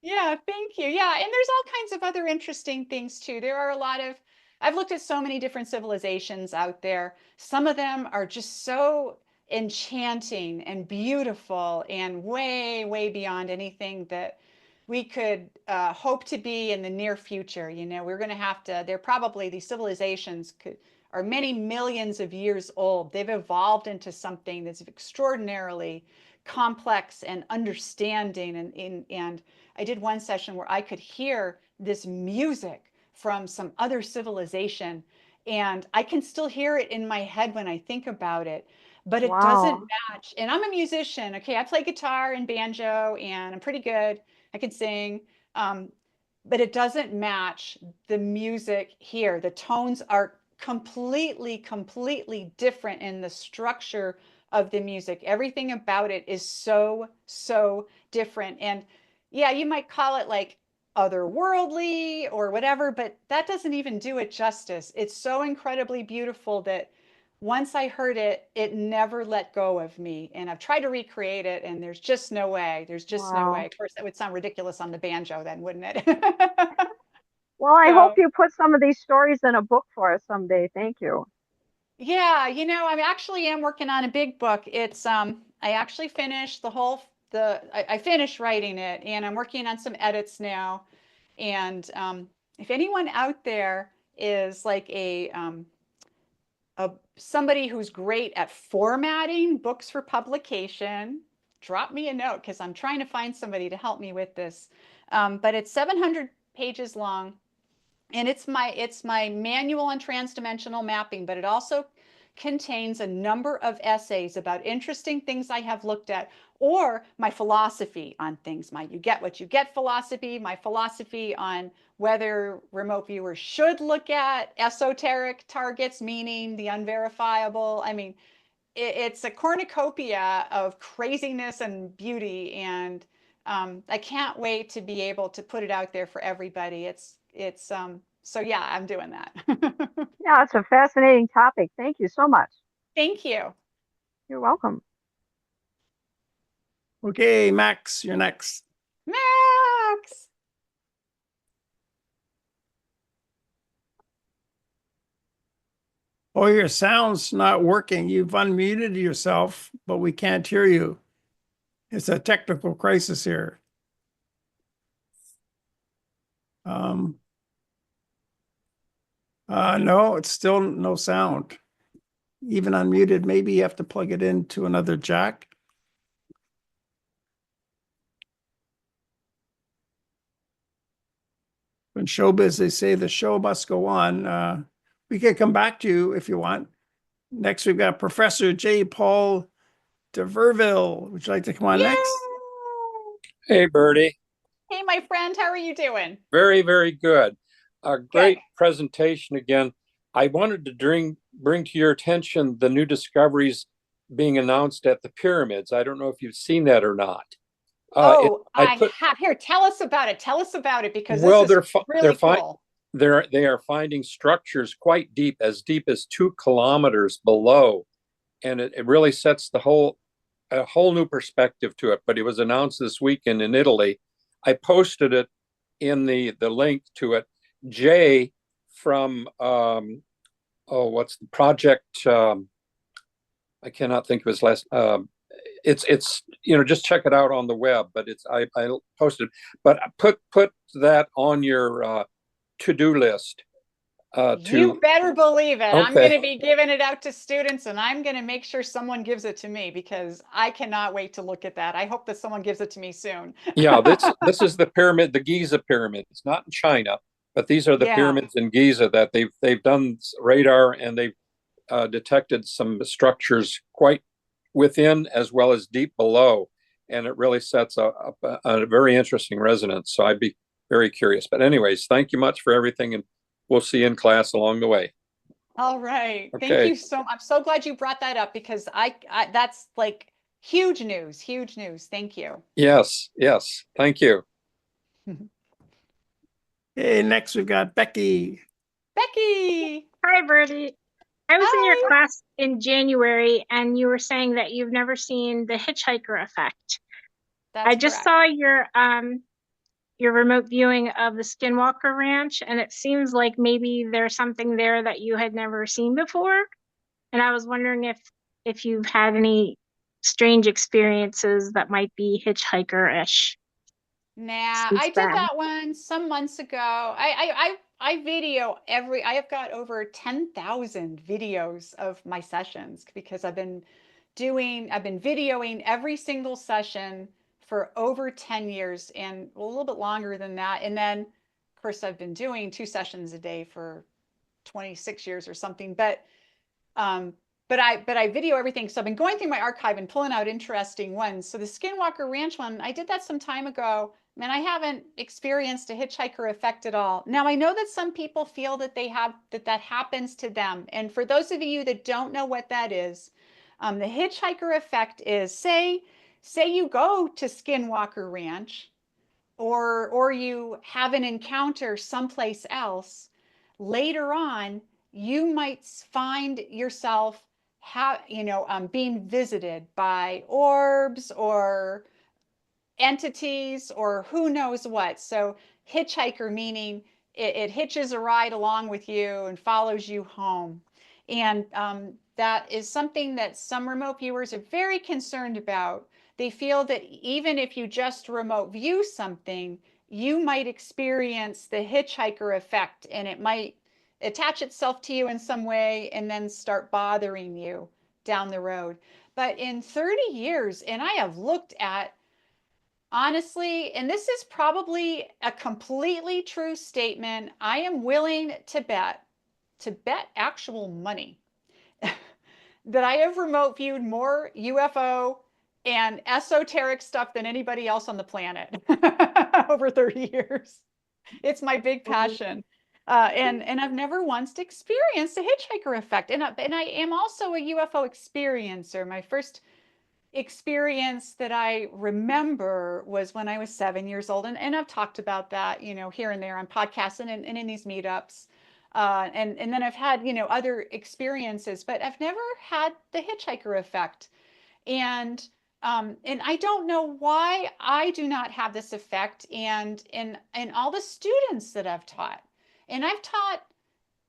Speaker 2: Yeah, thank you. Yeah, and there's all kinds of other interesting things too. There are a lot of, I've looked at so many different civilizations out there. Some of them are just so enchanting and beautiful and way, way beyond anything that we could hope to be in the near future. You know, we're going to have to, they're probably, these civilizations are many millions of years old. They've evolved into something that's extraordinarily complex and understanding and I did one session where I could hear this music from some other civilization, and I can still hear it in my head when I think about it, but it doesn't
Speaker 5: Wow.
Speaker 2: match. And I'm a musician. Okay, I play guitar and banjo, and I'm pretty good. I can sing, um, but it doesn't match the music here. The tones are completely, completely different in the structure of the music. Everything about it is so, so different. And yeah, you might call it like otherworldly or whatever, but that doesn't even do it justice. It's so incredibly beautiful that once I heard it, it never let go of me. And I've tried to recreate it, and there's just no way. There's just no way.
Speaker 5: Wow.
Speaker 2: Of course, that would sound ridiculous on the banjo then, wouldn't it?
Speaker 5: Well, I hope
Speaker 2: So,
Speaker 5: you put some of these stories in a book for us someday. Thank you.
Speaker 2: yeah, you know, I actually am working on a big book. It's I actually finished I finished writing it, and I'm working on some edits now. And if anyone out there is like a somebody who's great at formatting books for publication, drop me a note because I'm trying to find somebody to help me with this. But it's 700 pages long, and it's my manual on transdimensional mapping, but it also contains a number of essays about interesting things I have looked at, or my philosophy on things, my you get what you get philosophy, my philosophy on whether remote viewers should look at esoteric targets, meaning the unverifiable. I mean, it's a cornucopia of craziness and beauty, and I can't wait to be able to put it out there for everybody. It's so yeah, I'm doing that.
Speaker 5: Yeah, it's a fascinating topic. Thank you so much.
Speaker 2: Thank you.
Speaker 5: You're welcome.
Speaker 1: Okay, Max, you're next.
Speaker 2: Max.
Speaker 1: Oh, your sound's not working. You've unmuted yourself, but we can't hear you. It's a technical crisis here. No, it's still no sound. Even unmuted, maybe you have to plug it into another jack. In showbiz, they say the show must go on. We could come back to you if you want. Next, we've got Professor J. Paul DeVerville. Would you like to come on
Speaker 2: Yay!
Speaker 1: next?
Speaker 6: Hey, Birdie.
Speaker 2: Hey, my friend, how are you doing?
Speaker 6: Very, very good. A great
Speaker 2: Good.
Speaker 6: presentation again. I wanted to bring to your attention the new discoveries being announced at the pyramids. I don't know if you've seen that or not.
Speaker 2: Oh, I have. Here, tell us about it. Tell us about it, because
Speaker 6: well,
Speaker 2: this is really cool.
Speaker 6: They are finding structures quite deep as 2 kilometers below, and it really sets a whole new perspective to it. But it was announced this weekend in Italy. I posted it in the link to it. Jay from what's the project? I cannot think of his last. It's just check it out on the web. But I posted, but put that on your to-do list.
Speaker 2: You better believe it.
Speaker 6: Okay.
Speaker 2: I'm going to be giving it out to students, and I'm going to make sure someone gives it to me, because I cannot wait to look at that. I hope that someone gives it to me soon.
Speaker 6: Yeah, this is the pyramid, the Giza pyramid. It's not in China, but these are the pyramids in Giza that they've done radar, and they've detected some structures quite within as well as deep below, and it really sets a very interesting resonance. So I'd be very curious. But anyways, thank you much for everything, and we'll see you in class along the way.
Speaker 2: All right. Thank
Speaker 6: Okay.
Speaker 2: you I'm so glad you brought that up because that's like huge news, huge news. Thank you.
Speaker 6: Yes, yes. Thank you.
Speaker 1: Okay, next we've got Becky.
Speaker 2: Becky.
Speaker 7: Hi, Birdie. I was in your
Speaker 2: Hi.
Speaker 7: class in January, and you were saying that you've never seen the Hitchhiker effect.
Speaker 2: That's
Speaker 7: I just
Speaker 2: correct.
Speaker 7: saw your remote viewing of the Skinwalker Ranch, and it seems like maybe there's something there that you had never seen before. And I was wondering if you've had any strange experiences that might be hitchhiker-ish
Speaker 2: Nah,
Speaker 7: since
Speaker 2: I did
Speaker 7: then.
Speaker 2: that one some months ago. I video I have got over 10,000 videos of my sessions because I've been videoing every single session for over 10 years and a little bit longer than that. And then of course I've been doing 2 sessions a day for 26 years or something. Um, but I video everything. So I've been going through my archive and pulling out interesting ones. So the Skinwalker Ranch one, I did that some time ago, and I haven't experienced a hitchhiker effect at all. Now I know that some people feel that that happens to them. And for those of you that don't know what that is, the hitchhiker effect is say you go to Skinwalker Ranch or you have an encounter someplace else, later on, you might find yourself being visited by orbs or entities or who knows what. So hitchhiker meaning it hitches a ride along with you and follows you home. And that is something that some remote viewers are very concerned about. They feel that even if you just remote view something, you might experience the hitchhiker effect and it might attach itself to you in some way and then start bothering you down the road. But in 30 years, and I have looked at honestly, and this is probably a completely true statement, I am willing to bet actual money that I have remote viewed more UFO and esoteric stuff than anybody else on the planet over 30 years. It's my big passion. And I've never once experienced a hitchhiker effect. And I am also a UFO experiencer. My first experience that I remember was when I was 7 years old. And I've talked about that, here and there on podcasts and in these meetups. And then I've had, other experiences, but I've never had the hitchhiker effect. And I don't know why I do not have this effect. And all the students that I've taught, and I've taught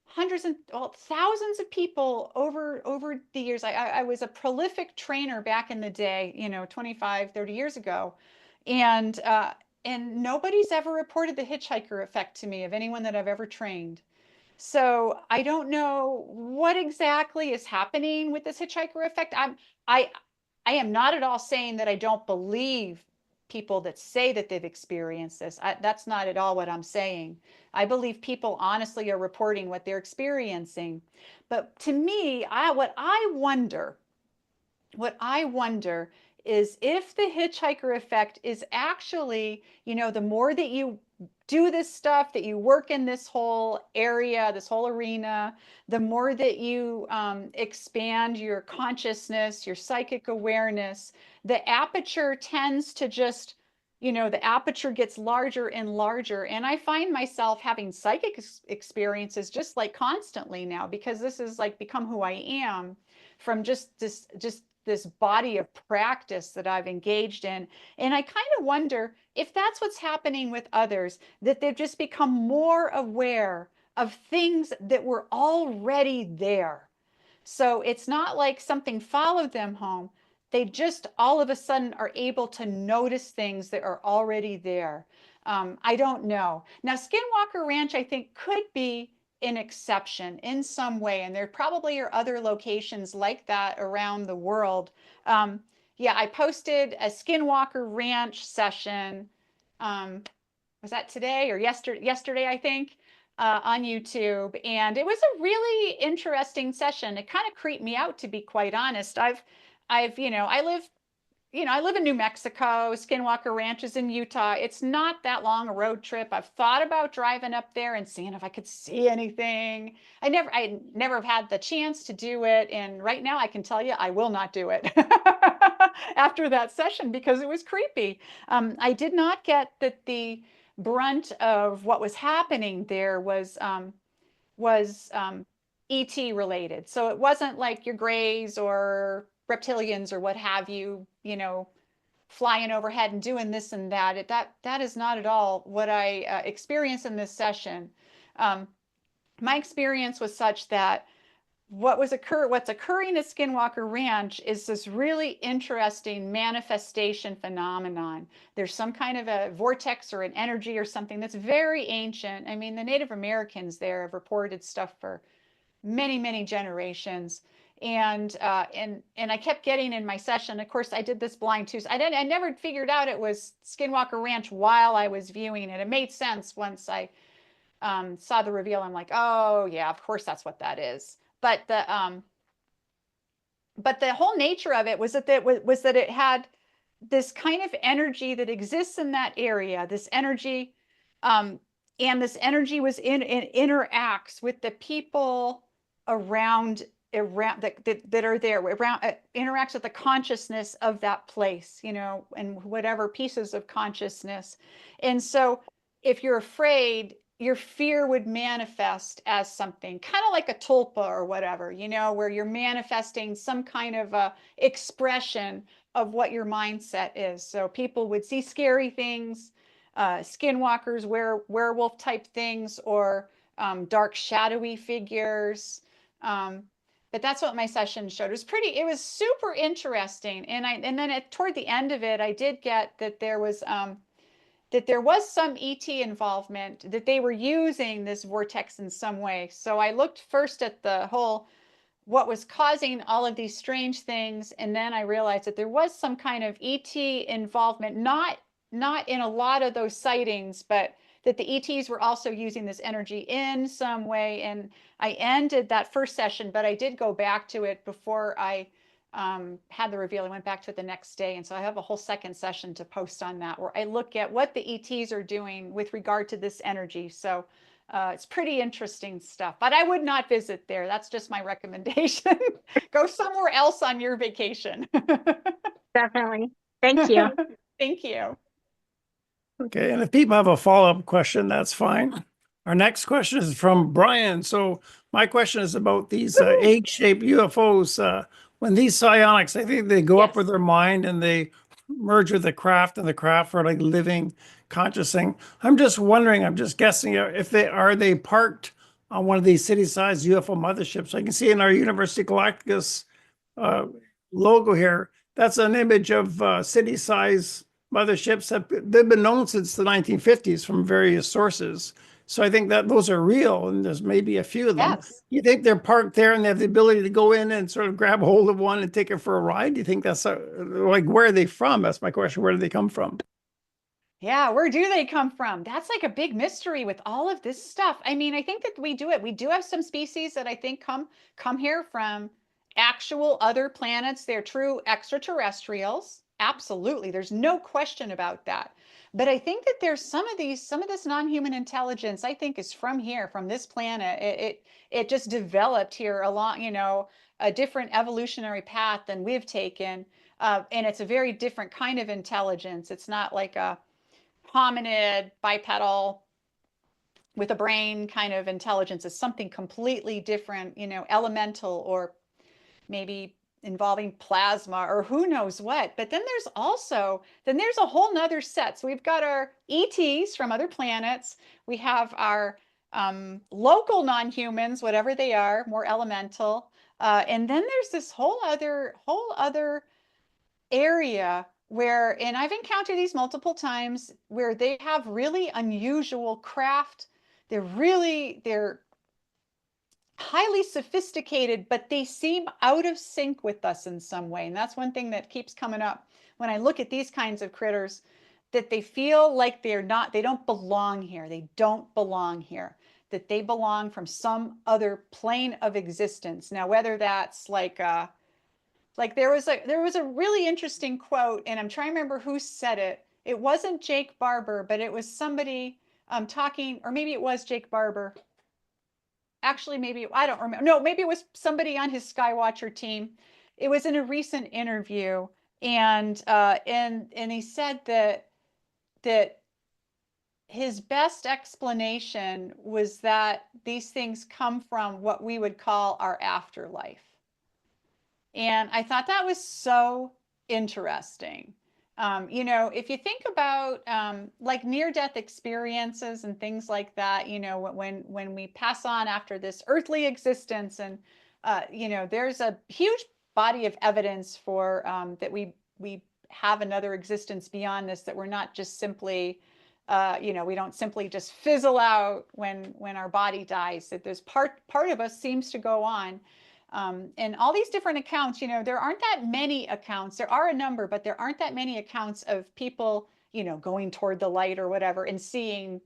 Speaker 2: hundreds and thousands of people over the years. I was a prolific trainer back in the day, 25, 30 years ago. And nobody's ever reported the hitchhiker effect to me of anyone that I've ever trained. So I don't know what exactly is happening with this hitchhiker effect. I I am not at all saying that I don't believe people that say that they've experienced this. That's not at all what I'm saying. I believe people honestly are reporting what they're experiencing. But to me, what I wonder is if the hitchhiker effect is actually, the more that you do this stuff, that you work in this whole area, this whole arena, the more that you expand your consciousness, your psychic awareness, the aperture tends to just, the aperture gets larger and larger. And I find myself having psychic experiences just like constantly now because this is like become who I am from just this body of practice that I've engaged in. And I kind of wonder if that's what's happening with others, that they've just become more aware of things that were already there. So it's not like something followed them home. They just all of a sudden are able to notice things that are already there. I don't know. Now, Skinwalker Ranch, I think, could be an exception in some way, and there probably are other locations like that around the world. Yeah, I posted a Skinwalker Ranch session. Was that today or yesterday, I think, on YouTube. And it was a really interesting session. It kind of creeped me out, to be quite honest. I live I live in New Mexico. Skinwalker Ranch is in Utah. It's not that long a road trip. I've thought about driving up there and seeing if I could see anything. I never have had the chance to do it. And right now I can tell you, I will not do it after that session because it was creepy. I did not get that the brunt of what was happening there was ET related. So it wasn't like your grays or reptilians or what have you, flying overhead and doing this and that. That is not at all what I experienced in this session. My experience was such that what's occurring at Skinwalker Ranch is this really interesting manifestation phenomenon. There's some kind of a vortex or an energy or something that's very ancient. I mean, the Native Americans there have reported stuff for many, many generations. And I kept getting in my session. Of course, I did this blind too. I never figured out it was Skinwalker Ranch while I was viewing it. It made sense once I saw the reveal. I'm like, oh yeah, of course that's what that is. But the whole nature of it was that it had this kind of energy that exists in that area. This energy, and this energy was interacts with the people around that are there, interacts with the consciousness of that place, and whatever pieces of consciousness. And so if you're afraid, your fear would manifest as something kind of like a tulpa or whatever, where you're manifesting some kind of expression of what your mindset is. So people would see scary things, skinwalkers, werewolf type things, or dark shadowy figures. But that's what my session showed. It was super interesting. And then toward the end of it, I did get that there was some ET involvement, that they were using this vortex in some way. So I looked first at what was causing all of these strange things. And then I realized that there was some kind of ET involvement, not in a lot of those sightings, but that the ETs were also using this energy in some way. And I ended that first session, but I did go back to it before I had the reveal. I went back to it the next day. And so I have a whole second session to post on that, where I look at what the ETs are doing with regard to this energy. So it's pretty interesting stuff, but I would not visit there. That's just my recommendation. Go somewhere else on your vacation.
Speaker 7: Definitely. Thank you.
Speaker 2: Thank you.
Speaker 1: Okay, and if people have a follow-up question, that's fine. Our next question is from Brian. So my question is about these egg-shaped UFOs. When these psionics, I think they go up
Speaker 2: Yes.
Speaker 1: with their mind and they merge with the craft, and the craft are like living, consciousing. I'm just wondering, I'm just guessing, if they parked on one of these city-sized UFO motherships. I can see in our University Galacticus logo here, that's an image of city-size motherships that they've been known since the 1950s from various sources. So I think that those are real, and there's maybe a few of them.
Speaker 2: Yes.
Speaker 1: You think they're parked there and they have the ability to go in and sort of grab hold of one and take it for a ride? Do you think that's like, where are they from? That's my question. Where do they come from?
Speaker 2: Yeah, where do they come from? That's like a big mystery with all of this stuff. I mean, I think that we do it. We do have some species that I think come here from actual other planets. They're true extraterrestrials. Absolutely. There's no question about that. But I think that there's some of this non-human intelligence, I think, is from here, from this planet. It just developed here along, a different evolutionary path than we've taken. And it's a very different kind of intelligence. It's not like a hominid, bipedal, with a brain kind of intelligence. It's something completely different, elemental, or maybe involving plasma, or who knows what. But then there's a whole nother set. So we've got our ETs from other planets. We have our local non-humans, whatever they are, more elemental. And then there's this whole other area where, and I've encountered these multiple times, where they have really unusual craft. They're highly sophisticated, but they seem out of sync with us in some way. And that's one thing that keeps coming up when I look at these kinds of critters, that they feel like they don't belong here. They don't belong here, that they belong from some other plane of existence. Now, whether that's like Like there was a really interesting quote, and I'm trying to remember who said it. It wasn't Jake Barber, but it was somebody talking, or maybe it was Jake Barber. Actually, maybe I don't remember. No, maybe it was somebody on his Skywatcher team. It was in a recent interview, and he said that his best explanation was that these things come from what we would call our afterlife. And I thought that was so interesting. You know, if you think about like near-death experiences and things like that, you know, when we pass on after this earthly existence, and you know, there's a huge body of evidence for that we have another existence beyond this, that we're not just simply you know, we don't simply just fizzle out when our body dies, that there's part of us seems to go on. And all these different accounts, you know, there aren't that many accounts. There are a number, but there aren't that many accounts of people, you know, going toward the light or whatever and seeing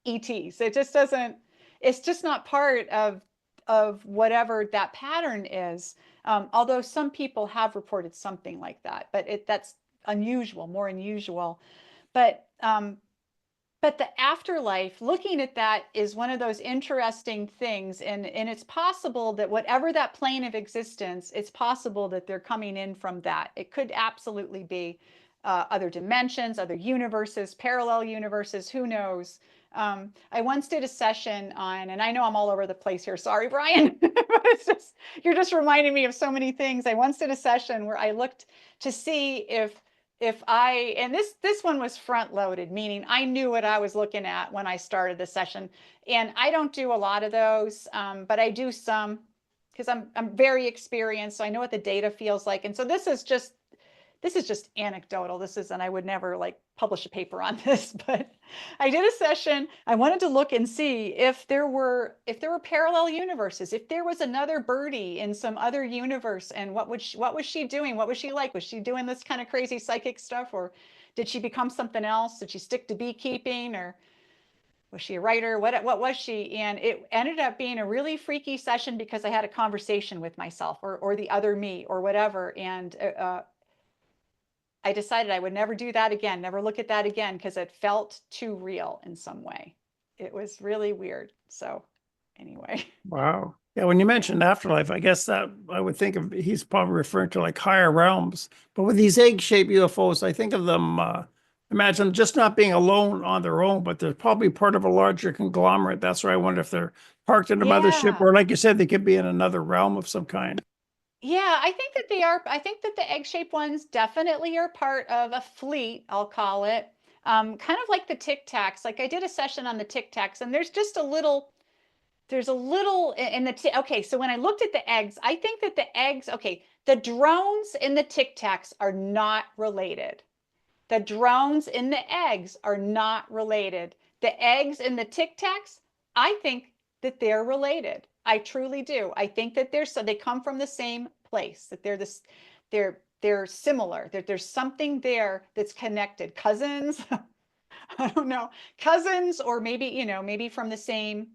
Speaker 2: ETs. It just doesn't, it's just not part of whatever that pattern is. Although some people have reported something like that, but that's unusual, more unusual. But the afterlife, looking at that is one of those interesting things. And it's possible that whatever that plane of existence, it's possible that they're coming in from that. It could absolutely be other dimensions, other universes, parallel universes, who knows? I once did a session on, and I know I'm all over the place here. Sorry, Brian. It's just, you're just reminding me of so many things. I once did a session where I looked to see if and this one was front loaded, meaning I knew what I was looking at when I started the session. And I don't do a lot of those, but I do some because I'm very experienced. So I know what the data feels like. And so this is just anecdotal. This isn't, I would never like publish a paper on this, but I did a session. I wanted to look and see if there were parallel universes, if there was another Birdie in some other universe, and what was she doing? What was she like? Was she doing this kind of crazy psychic stuff, or did she become something else? Did she stick to beekeeping, or was she a writer? What was she? And it ended up being a really freaky session because I had a conversation with myself or the other me or whatever. And I decided I would never do that again, never look at that again, because it felt too real in some way. It was really weird. So anyway.
Speaker 1: Wow. Yeah, when you mentioned afterlife, I guess that I would think of, he's probably referring to like higher realms. But with these egg-shaped UFOs, I think of them, imagine just not being alone on their own, but they're probably part of a larger conglomerate. That's why I wonder if they're parked in a mothership, or like you said, they could be in another realm of some kind.
Speaker 2: Yeah, I think that they are. I think that the egg-shaped ones definitely are part of a fleet, I'll call it. Kind of like the Tic Tacs. Like I did a session on the Tic Tacs, and there's a little in the, okay, so when I looked at the eggs, I think that the eggs, okay, the drones in the Tic Tacs are not related. The drones in the eggs are not related. The eggs in the Tic Tacs, I think that they're related. I truly do. I think that they come from the same place, that they're similar, that there's something there that's connected. Cousins, I don't know, cousins, or maybe, you know, maybe from the same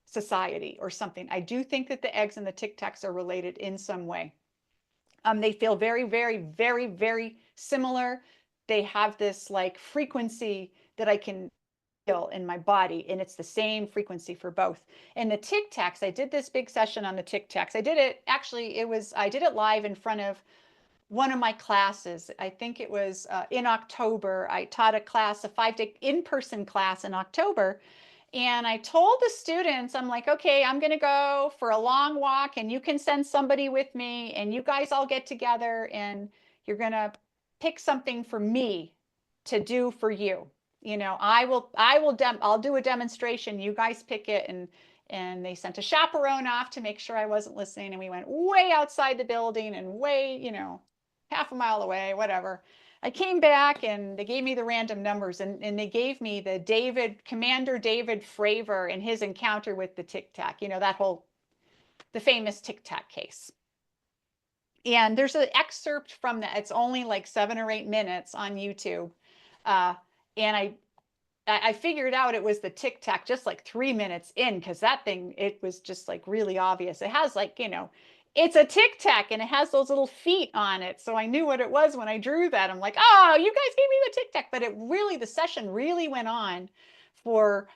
Speaker 2: society or something. I do think that the eggs and the Tic Tacs are related in some way. They feel very, very, very, very similar. They have this like frequency that I can feel in my body, and it's the same frequency for both. And the Tic Tacs, I did this big session on the Tic Tacs. I did it, actually, I did it live in front of one of my classes. I think it was in October. I taught a class, a 5-day in-person class in October. And I told the students, I'm like, okay, I'm going to go for a long walk, and you can send somebody with me, and you guys all get together, and you're going to pick something for me to do for you. You know, I'll do a demonstration. You guys pick it. And they sent a chaperone off to make sure I wasn't listening. And we went way outside the building and way, you know, half a mile away, whatever. I came back and they gave me the random numbers, and they gave me the Commander David Fravor and his encounter with the Tic Tac, you know, the famous Tic Tac case. And there's an excerpt from that. It's only like 7 or 8 minutes on YouTube. And I figured out it was the Tic Tac just like 3 minutes in, because that thing, it was just like really obvious. It has like, you know, It's a Tic Tac and it has those little feet on it. So I knew what it was when I drew that. I'm like, oh, you guys gave me the Tic Tac. But the session really went on for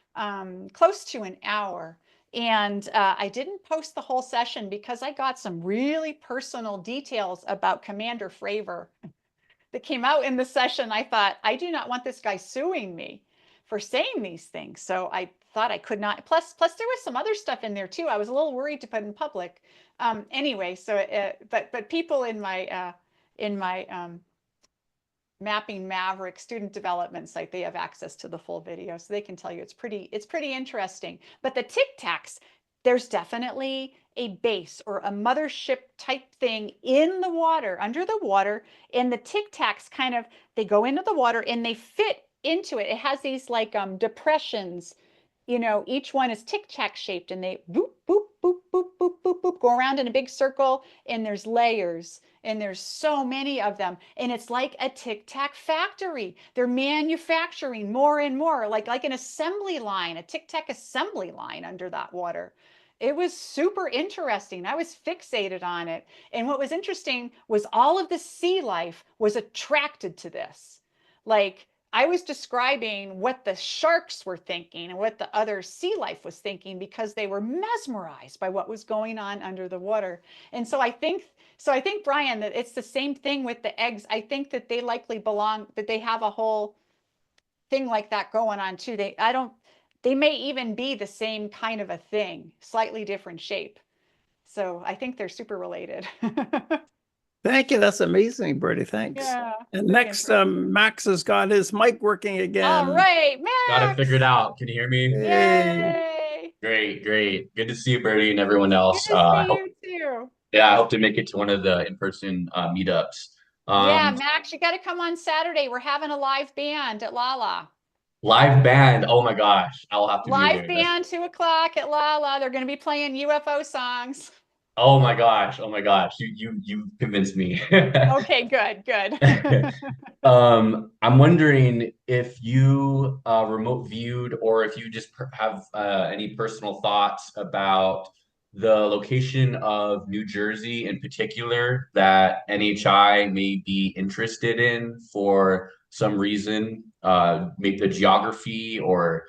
Speaker 2: close to an hour. And I didn't post the whole session because I got some really personal details about Commander Fravor that came out in the session. I thought, I do not want this guy suing me for saying these things. So I thought I could not. Plus there was some other stuff in there too. I was a little worried to put in public. Anyway, so but people in my Mapping Maverick student development site, they have access to the full video, so they can tell you it's pretty interesting. But the Tic Tacs, there's definitely a base or a mothership type thing in the water, under the water, and the Tic Tacs they go into the water and they fit into it. It has these like depressions, each one is Tic Tac shaped, and they boop, boop, boop, boop, boop, boop, boop, go around in a big circle, and there's layers, and there's so many of them, and it's like a Tic Tac factory. They're manufacturing more and more, like an assembly line, a Tic Tac assembly line under that water. It was super interesting. I was fixated on it. And what was interesting was all of the sea life was attracted to this. Like, I was describing what the sharks were thinking and what the other sea life was thinking because they were mesmerized by what was going on under the water. And so I think, Brian, that it's the same thing with the eggs. I think that they likely that they have a whole thing like that going on too. They may even be the same kind of a thing, slightly different shape. So I think they're super related.
Speaker 1: Thank you. That's amazing, Birdie. Thanks.
Speaker 2: Yeah.
Speaker 1: And next, Max has got his mic working again.
Speaker 2: All right, Max.
Speaker 8: Got it figured out. Can you hear me?
Speaker 2: Yay.
Speaker 8: Great, great. Good to see you, Birdie, and everyone
Speaker 2: Good
Speaker 8: else.
Speaker 2: to see you too.
Speaker 8: Yeah, I hope to make it to one of the in-person meetups.
Speaker 2: Yeah, Max, you got to come on Saturday. We're having a live band at Lala.
Speaker 8: Live band. Oh my gosh, I'll have to be
Speaker 2: Live
Speaker 8: there.
Speaker 2: band, 2:00 at Lala. They're going to be playing UFO songs.
Speaker 8: Oh my gosh. Oh my gosh. You convinced me.
Speaker 2: Okay, good.
Speaker 8: I'm wondering if you remote viewed or if you just have any personal thoughts about the location of New Jersey in particular that NHI may be interested in for some reason, maybe the geography or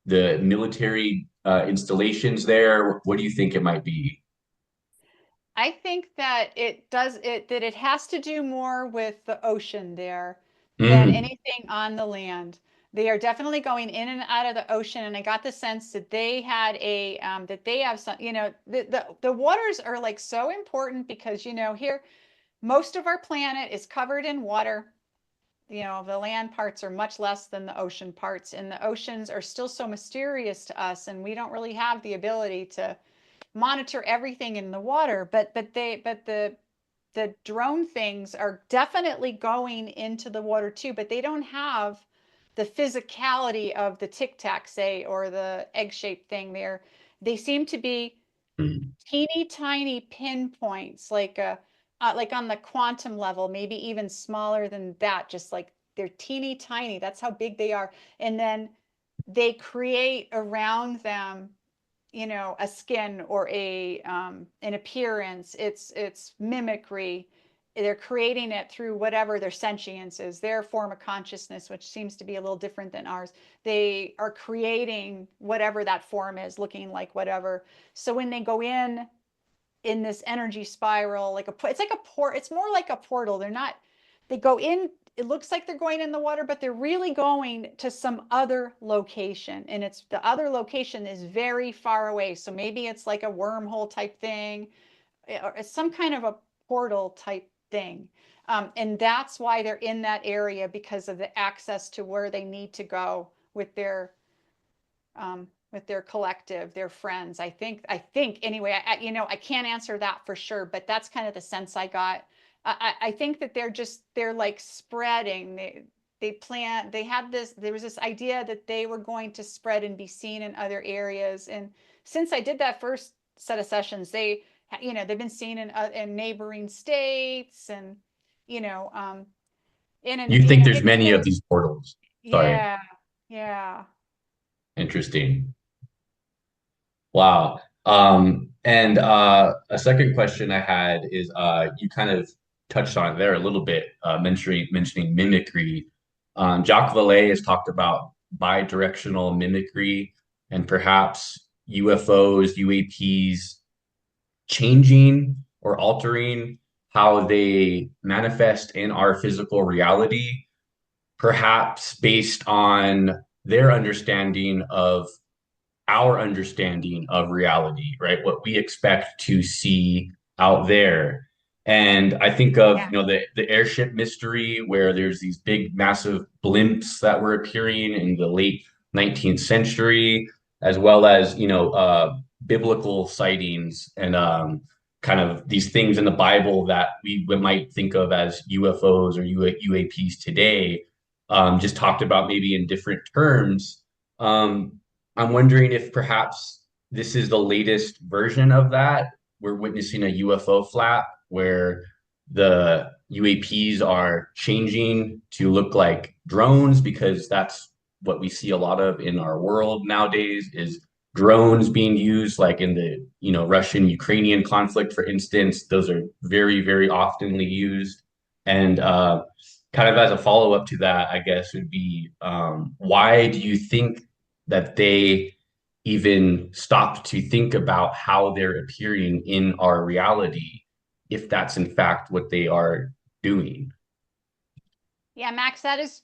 Speaker 8: the military installations there. What do you think it might be?
Speaker 2: I think that it has to do more with the ocean there than anything on the land. They are definitely going in and out of the ocean, and I got the sense that they had that they have some, the waters are like so important because here most of our planet is covered in water. The land parts are much less than the ocean parts, and the oceans are still so mysterious to us, and we don't really have the ability to monitor everything in the water. But the drone things are definitely going into the water too, but they don't have the physicality of the Tic Tac, say, or the egg-shaped thing there. They seem to be teeny tiny pinpoints, like on the quantum level, maybe even smaller than that, just like they're teeny tiny. That's how big they are. And then they create around them a skin or an appearance. It's mimicry. They're creating it through whatever their sentience is, their form of consciousness, which seems to be a little different than ours. They are creating whatever that form is, looking like whatever. So when they go in this energy spiral, it's more like a portal. They go in, it looks like they're going in the water, but they're really going to some other location. And the other location is very far away. So maybe it's like a wormhole type thing, or it's some kind of a portal type thing. And that's why they're in that area, because of the access to where they need to go with their collective, their friends. I think anyway, I can't answer that for sure, but that's kind of the sense I got. I think that they're like spreading. There was this idea that they were going to spread and be seen in other areas. And since I did that first set of sessions, they've been seen in neighboring states, and you think
Speaker 8: there's many of these portals? Sorry.
Speaker 2: Yeah.
Speaker 8: Interesting. Wow. And a second question I had is you kind of touched on it there a little bit, mentioning mimicry. Jacques Vallée has talked about bidirectional mimicry and perhaps UFOs, UAPs changing or altering how they manifest in our physical reality, perhaps based on their understanding of our understanding of reality, right? What we expect to see out there. And I think of,
Speaker 2: Yeah.
Speaker 8: the airship mystery where there's these big, massive blimps that were appearing in the late 19th century, as well as, biblical sightings and kind of these things in the Bible that we might think of as UFOs or UAPs today, just talked about maybe in different terms. I'm wondering if perhaps this is the latest version of that. We're witnessing a UFO flap where the UAPs are changing to look like drones because that's what we see a lot of in our world nowadays is drones being used like in the Russian-Ukrainian conflict, for instance. Those are very, very oftenly used. And kind of as a follow-up to that, I guess would be why do you think that they even stop to think about how they're appearing in our reality, if that's in fact what they are doing?
Speaker 2: Yeah, Max,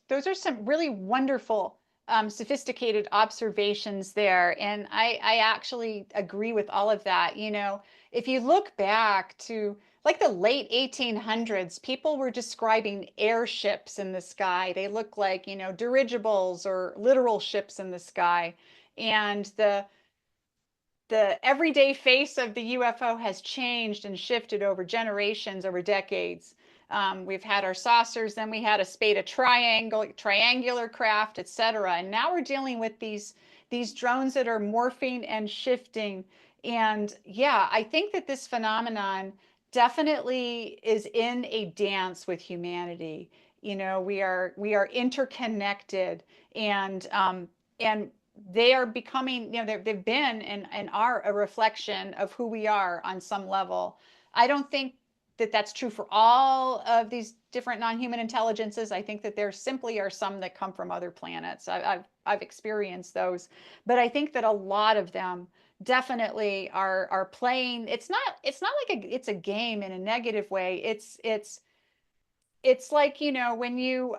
Speaker 2: those are some really wonderful, sophisticated observations there. And I actually agree with all of that. If you look back to like the late 1800s, people were describing airships in the sky. They look like, dirigibles or literal ships in the sky. And the everyday face of the UFO has changed and shifted over generations, over decades. We've had our saucers, then we had a spate of triangular craft, etc. And now we're dealing with these drones that are morphing and shifting. And yeah, I think that this phenomenon definitely is in a dance with humanity. We are interconnected, and they are becoming, they've been and are a reflection of who we are on some level. I don't think that that's true for all of these different non-human intelligences. I think that there simply are some that come from other planets. I've experienced those, but I think that a lot of them definitely are playing. It's not like it's a game in a negative way. It's like, when you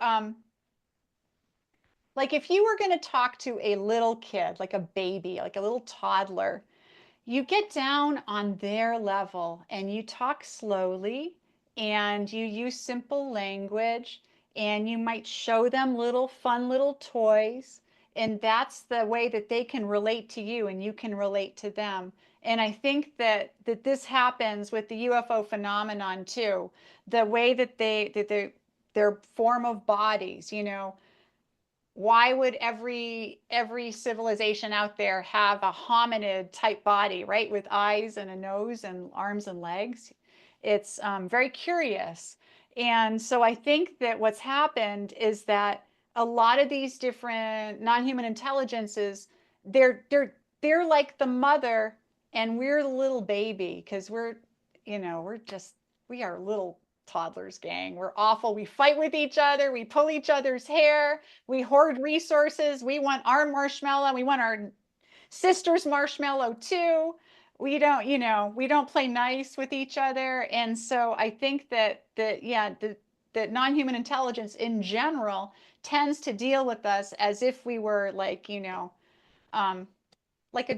Speaker 2: like if you were going to talk to a little kid, like a baby, like a little toddler, you get down on their level and you talk slowly and you use simple language and you might show them fun little toys. And that's the way that they can relate to you and you can relate to them. And I think that this happens with the UFO phenomenon too. The way that their form of bodies, why would every civilization out there have a hominid type body, right, with eyes and a nose and arms and legs? It's very curious. And so I think that what's happened is that a lot of these different non-human intelligences, they're like the mother and we're the little baby, because we are little toddlers, gang. We're awful. We fight with each other. We pull each other's hair. We hoard resources. We want our marshmallow. We want our sister's marshmallow too. We don't play nice with each other. And so I think that non-human intelligence in general tends to deal with us as if we were like,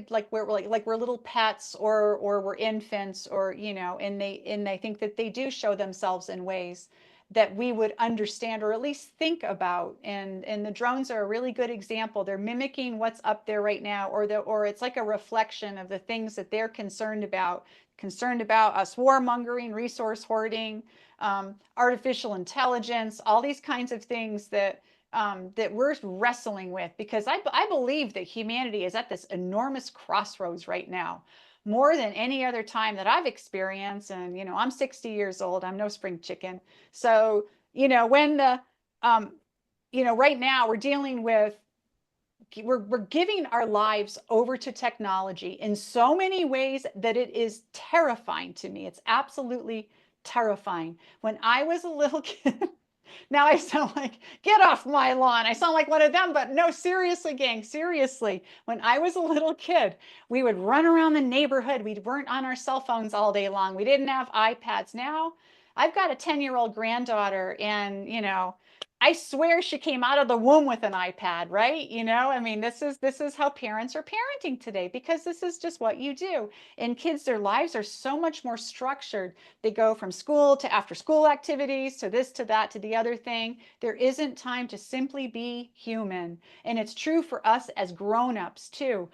Speaker 2: like we're little pets, or we're infants, or and I think that they do show themselves in ways that we would understand or at least think about. And the drones are a really good example. They're mimicking what's up there right now, or it's like a reflection of the things that they're concerned about us warmongering, resource hoarding, artificial intelligence, all these kinds of things that we're wrestling with, because I believe that humanity is at this enormous crossroads right now, more than any other time that I've experienced. And, I'm 60 years old. I'm no spring chicken. So, when right now we're dealing with we're giving our lives over to technology in so many ways that it is terrifying to me. It's absolutely terrifying. When I was a little kid, now I sound like, get off my lawn. I sound like one of them, but no, seriously, gang, seriously. When I was a little kid, we would run around the neighborhood. We weren't on our cell phones all day long. We didn't have iPads. Now I've got a 10-year-old granddaughter, and, you know, I swear she came out of the womb with an iPad, right? You know, I mean, this is how parents are parenting today, because this is just what you do. And kids, their lives are so much more structured. They go from school to after school activities, to this, to that, to the other thing. There isn't time to simply be human. And it's true for us as grown-ups too.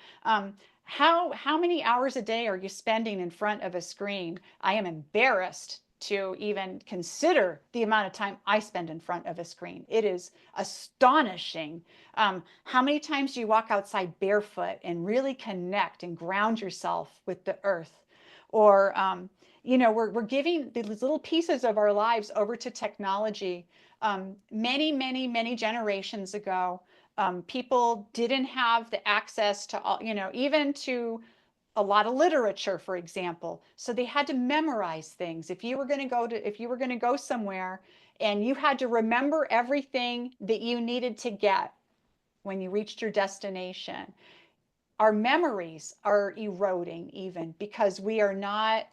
Speaker 2: How many hours a day are you spending in front of a screen? I am embarrassed to even consider the amount of time I spend in front of a screen. It is astonishing. How many times do you walk outside barefoot and really connect and ground yourself with the earth? Or, you know, we're giving these little pieces of our lives over to technology. Many generations ago, people didn't have the access to all, you know, even to a lot of literature, for example. So they had to memorize things. If you were going to go somewhere, and you had to remember everything that you needed to get when you reached your destination. Our memories are eroding, even because we are not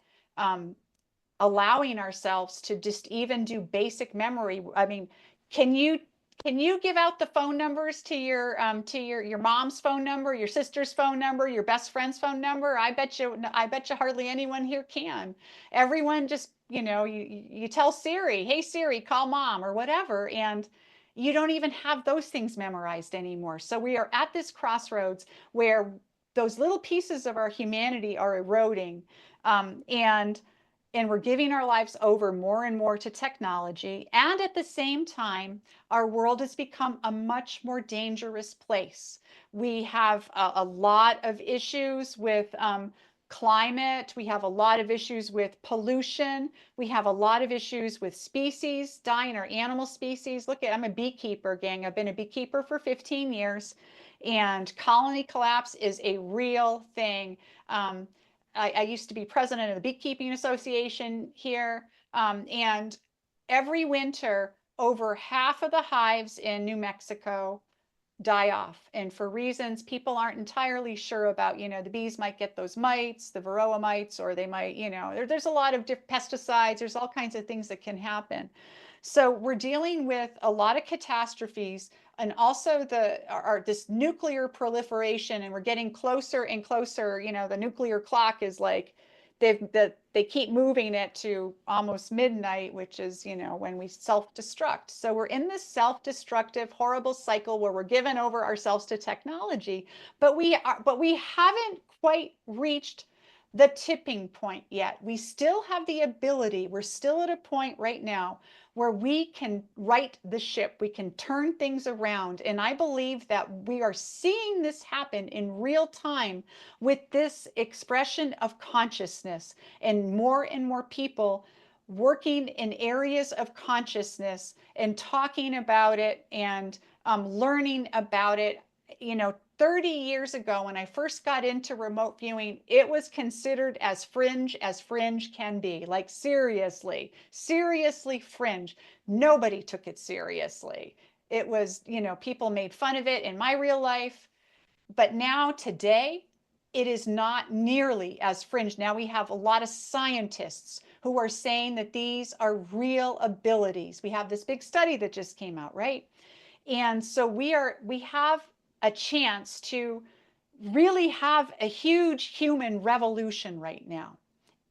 Speaker 2: allowing ourselves to just even do basic memory. I mean, can you give out the phone numbers to your mom's phone number, your sister's phone number, your best friend's phone number? I bet you hardly anyone here can. Everyone just, you know, you tell Siri, hey Siri, call mom, or whatever, and you don't even have those things memorized anymore. So we are at this crossroads where those little pieces of our humanity are eroding, and we're giving our lives over more and more to technology. And at the same time, our world has become a much more dangerous place. We have a lot of issues with climate. We have a lot of issues with pollution. We have a lot of issues with species dying, or animal species. Look I'm a beekeeper, gang. I've been a beekeeper for 15 years, and colony collapse is a real thing. I used to be president of the Beekeeping Association here, and every winter, over half of the hives in New Mexico die off. And for reasons people aren't entirely sure about, you know, the bees might get those mites, the varroa mites, or they might, you know, there's a lot of pesticides, there's all kinds of things that can happen. So we're dealing with a lot of catastrophes, and also this nuclear proliferation, and we're getting closer and closer. You know, the nuclear clock is like, they keep moving it to almost midnight, which is, you know, when we self-destruct. So we're in this self-destructive, horrible cycle where we're giving over ourselves to technology, but we haven't quite reached the tipping point yet. We still have the ability. We're still at a point right now where we can right the ship. We can turn things around. And I believe that we are seeing this happen in real time with this expression of consciousness, and more people working in areas of consciousness and talking about it, and learning about it. You know, 30 years ago, when I first got into remote viewing, it was considered as fringe can be. Like, seriously fringe. Nobody took it seriously. It was, you know, people made fun of it in my real life. But now, today, it is not nearly as fringe. Now we have a lot of scientists who are saying that these are real abilities. We have this big study that just came out, right? And so we have a chance to really have a huge human revolution right now.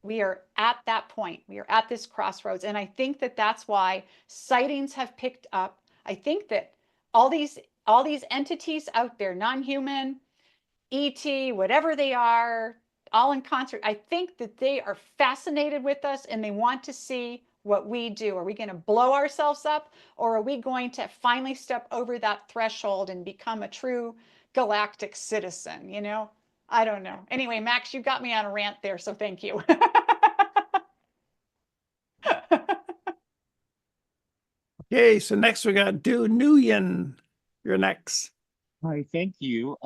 Speaker 2: We are at that point. We are at this crossroads. And I think that that's why sightings have picked up. I think that all these entities out there, non-human, ET, whatever they are, all in concert, I think that they are fascinated with us, and they want to see what we do. Are we going to blow ourselves up, or are we going to finally step over that threshold and become a true galactic citizen? You know, I don't know. Anyway, Max, you got me on a rant there, so thank you.
Speaker 1: Okay, so next we got Du Nguyen. You're next.
Speaker 9: Hi, thank you.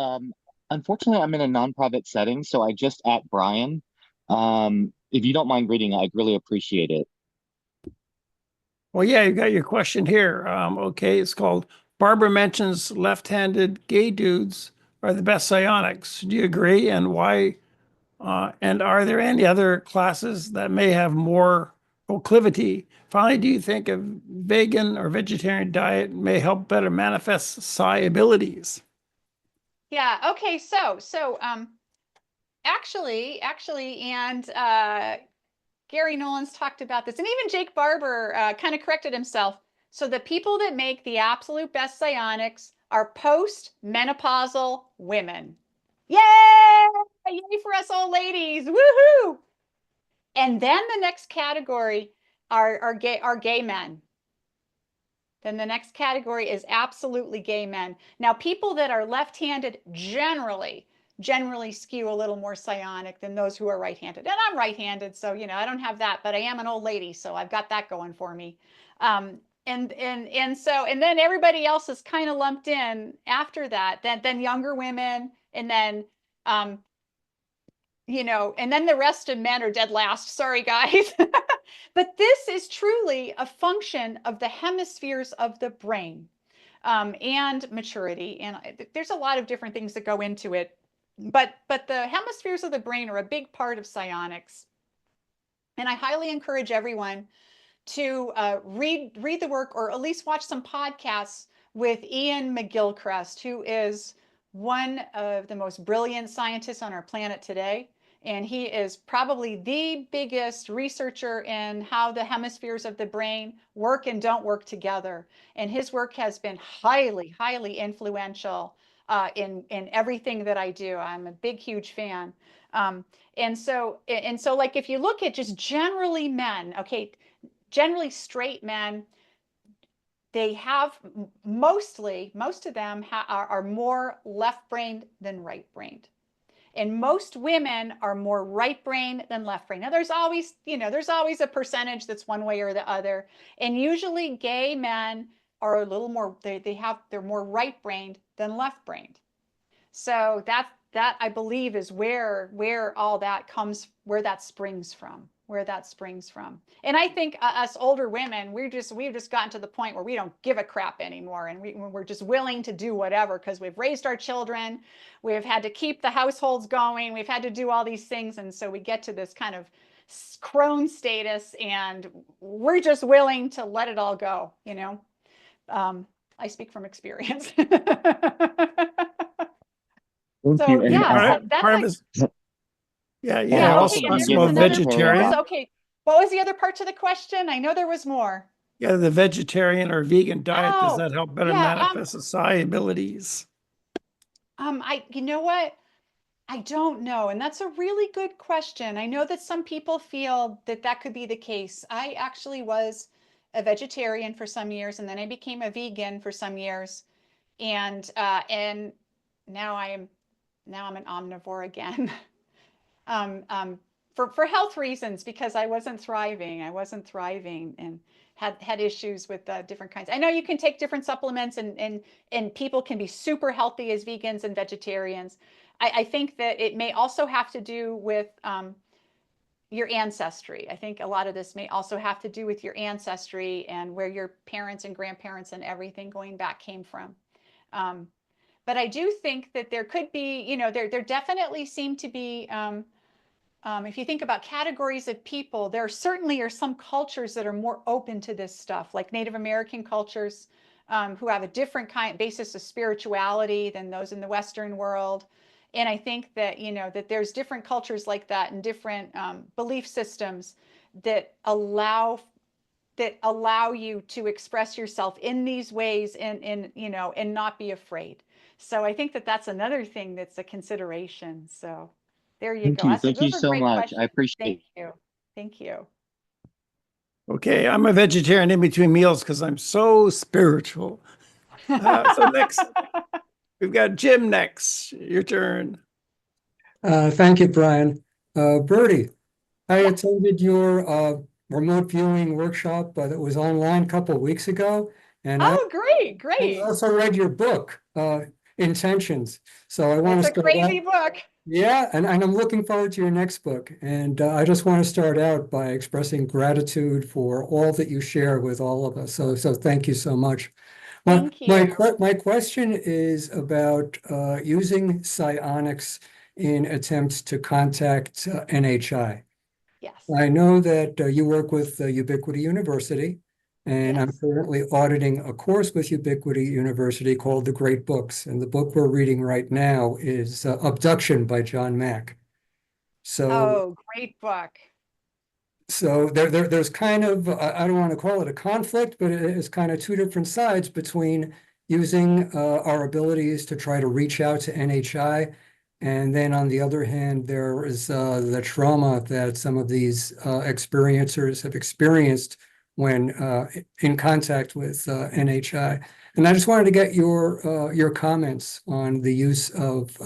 Speaker 9: Unfortunately, I'm in a nonprofit setting, so I just at Brian. If you don't mind reading, I'd really appreciate it.
Speaker 1: Well, yeah, you got your question here. Okay, it's called Barbara mentions left-handed gay dudes are the best psionics. Do you agree? And why? And are there any other classes that may have more proclivity? Finally, do you think a vegan or vegetarian diet may help better manifest psi abilities?
Speaker 2: Yeah. Okay. Actually, and Gary Nolan's talked about this, and even Jake Barber kind of corrected himself. So the people that make the absolute best psionics are post-menopausal women. Yay! Yay for us old ladies! Woohoo! And then the next category are gay men. Then the next category is absolutely gay men. Now, people that are left-handed generally skew a little more psionic than those who are right-handed. And I'm right-handed, so I don't have that, but I am an old lady, so I've got that going for me. And then everybody else is kind of lumped in after that. Then younger women, and then and then the rest of men are dead last. Sorry, guys. But this is truly a function of the hemispheres of the brain and maturity. And there's a lot of different things that go into it. But the hemispheres of the brain are a big part of psionics. And I highly encourage everyone to read the work, or at least watch some podcasts with Ian McGilchrist, who is one of the most brilliant scientists on our planet today. And he is probably the biggest researcher in how the hemispheres of the brain work and don't work together. And his work has been highly, highly influential in everything that I do. I'm a big, huge fan. And so like, if you look at just generally men, okay, generally straight men, they have most of them are more left-brained than right-brained. And most women are more right-brained than left-brained. Now, there's always a percentage that's one way or the other. And usually gay men are a little more, they're more right-brained than left-brained. So that I believe is where all that comes, where that springs from. And I think us older women, we've just gotten to the point where we don't give a crap anymore, and we're just willing to do whatever, because we've raised our children, we've had to keep the households going, we've had to do all these things, and so we get to this kind of crone status, and we're just willing to let it all go. I speak from experience.
Speaker 9: Thank
Speaker 2: So
Speaker 9: you. And
Speaker 2: yeah,
Speaker 1: yeah. Also,
Speaker 2: okay, and
Speaker 1: talks
Speaker 2: there's
Speaker 1: about
Speaker 2: another
Speaker 1: vegetarian.
Speaker 2: okay. What was the other part to the question? I know there was more.
Speaker 1: Yeah, the vegetarian or vegan diet, does that help better
Speaker 2: yeah,
Speaker 1: manifest the psi abilities?
Speaker 2: you know what? I don't know, and that's a really good question. I know that some people feel that could be the case. I actually was a vegetarian for some years, and then I became a vegan for some years, and now I'm an omnivore again. For health reasons, because I wasn't thriving and had issues with different kinds. I know you can take different supplements, and people can be super healthy as vegans and vegetarians. I think that it may also have to do with your ancestry. I think a lot of this may also have to do with your ancestry and where your parents and grandparents and everything going back came from. But I do think that there could be, there definitely seem to be, if you think about categories of people, there certainly are some cultures that are more open to this stuff, like Native American cultures, who have a different basis of spirituality than those in the Western world. And I think that, that there's different cultures like that, and different belief systems that allow you to express yourself in these ways, and not be afraid. So I think that that's another thing that's a consideration. So there you go.
Speaker 9: Thank you so much.
Speaker 2: Questions.
Speaker 9: I appreciate it.
Speaker 2: Thank you.
Speaker 1: Okay, I'm a vegetarian in between meals because I'm so spiritual. So next, we've got Jim next. Your turn.
Speaker 10: Thank you, Brian. Birdie, I attended your remote viewing workshop that was online a couple of weeks ago. And
Speaker 2: great.
Speaker 10: I also read your book. intentions. So I want
Speaker 2: It's
Speaker 10: to
Speaker 2: a
Speaker 10: start
Speaker 2: crazy
Speaker 10: out.
Speaker 2: book.
Speaker 10: Yeah, and I'm looking forward to your next book. And I just want to start out by expressing gratitude for all that you share with all of us. So thank you so much.
Speaker 2: Thank you.
Speaker 10: My question is about using psionics in attempts to contact NHI.
Speaker 2: Yes.
Speaker 10: I know that you work with Ubiquity University, and I'm
Speaker 2: Yes.
Speaker 10: currently auditing a course with Ubiquity University called The Great Books. And the book we're reading right now is Abduction by John Mack. So,
Speaker 2: Oh, great book.
Speaker 10: there's kind of, I don't want to call it a conflict, but it is kind of two different sides between using our abilities to try to reach out to NHI. And then on the other hand, there is the trauma that some of these experiencers have experienced when in contact with NHI. And I just wanted to get your comments on the use of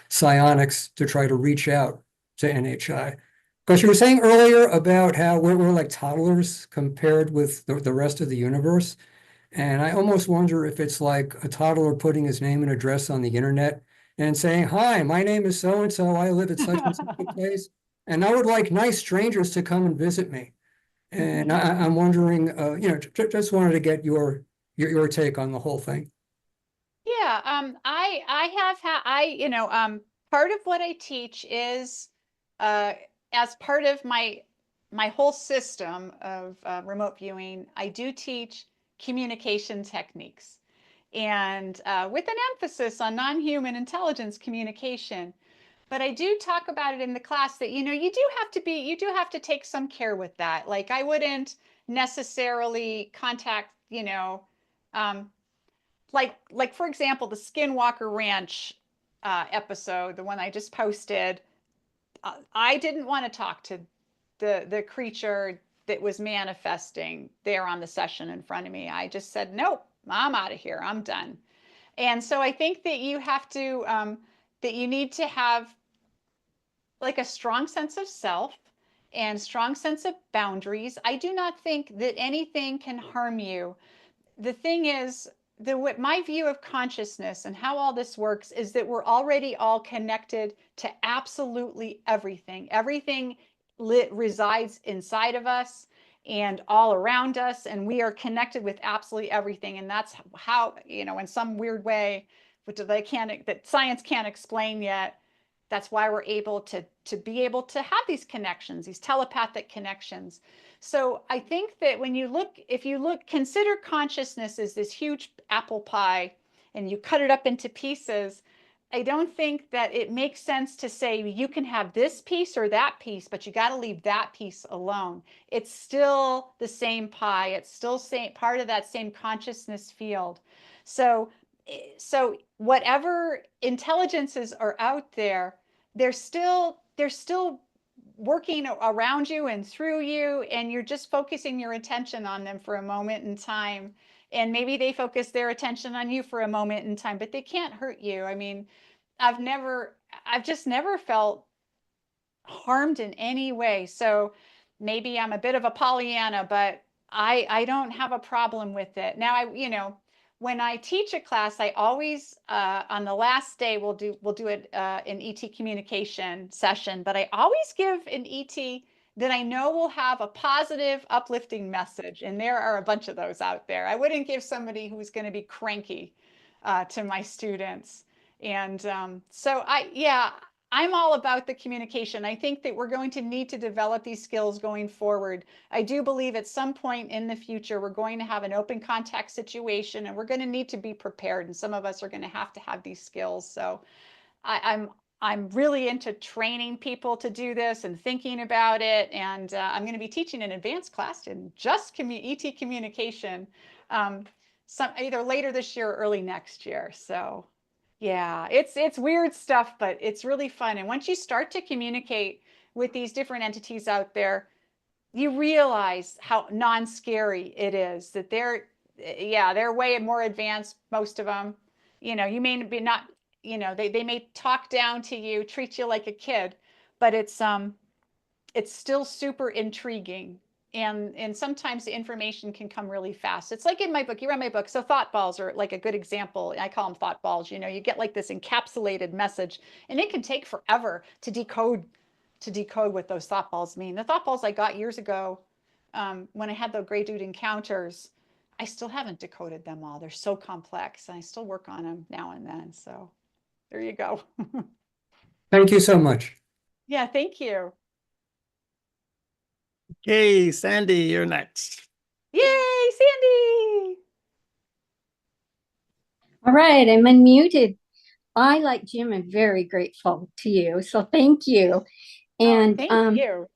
Speaker 10: psionics to try to reach out to NHI. Because you were saying earlier about how we're like toddlers compared with the rest of the universe. And I almost wonder if it's like a toddler putting his name and address on the internet and saying, "Hi, my name is so-and-so. I live at such and such a place. And I would like nice strangers to come and visit me." And I'm wondering, just wanted to get your take on the whole thing.
Speaker 2: Yeah, I have part of what I teach is as part of my whole system of remote viewing, I do teach communication techniques, and with an emphasis on non-human intelligence communication. But I do talk about it in the class that you do have to take some care with that. Like I wouldn't necessarily contact um, like for example, the Skinwalker Ranch episode, the one I just posted. I didn't want to talk to the creature that was manifesting there on the session in front of me. I just said, nope, I'm out of here. I'm done. And so I think that you have to that you need to have like a strong sense of self and strong sense of boundaries. I do not think that anything can harm you. The thing is, what my view of consciousness and how all this works is that we're already all connected to absolutely everything. Everything resides inside of us and all around us, and we are connected with absolutely everything. And that's how, in some weird way, that science can't explain yet, that's why we're able to be able to have these connections, these telepathic connections. So I think that if you consider consciousness as this huge apple pie and you cut it up into pieces, I don't think that it makes sense to say you can have this piece or that piece, but you got to leave that piece alone. It's still the same pie. It's still part of that same consciousness field. So whatever intelligences are out there, they're still working around you and through you, and you're just focusing your attention on them for a moment in time, and maybe they focus their attention on you for a moment in time, but they can't hurt you. I mean, I've just never felt harmed in any way. So maybe I'm a bit of a Pollyanna, but I don't have a problem with it. Now, when I teach a class, I always on the last day we'll do an ET communication session, but I always give an ET that I know will have a positive, uplifting message, and there are a bunch of those out there. I wouldn't give somebody who's going to be cranky to my students, and so I'm all about the communication. I think that we're going to need to develop these skills going forward. I do believe at some point in the future, we're going to have an open contact situation, and we're going to need to be prepared. And some of us are going to have these skills. So I'm really into training people to do this and thinking about it. And I'm going to be teaching an advanced class in just ET communication, either later this year or early next year. So. Yeah, it's weird stuff, but it's really fun. And once you start to communicate with these different entities out there, you realize how non-scary it is, that they're way more advanced, most of them. You may be not, they may talk down to you, treat you like a kid, but it's still super intriguing. and sometimes the information can come really fast. It's like in my book, you read my book. So thought balls are like a good example. I call them thought balls. You know, you get like this encapsulated message, and it can take forever to decode what those thought balls mean. The thought balls I got years ago, when I had the gray dude encounters, I still haven't decoded them all. They're so complex, and I still work on them now and then. So there you go.
Speaker 10: Thank you so much.
Speaker 2: Yeah, thank you.
Speaker 1: Okay, Sandy, you're next.
Speaker 2: Yay, Sandy!
Speaker 11: All right, I'm unmuted. I, like Jim, am very grateful to you. So thank you. And
Speaker 2: Thank you.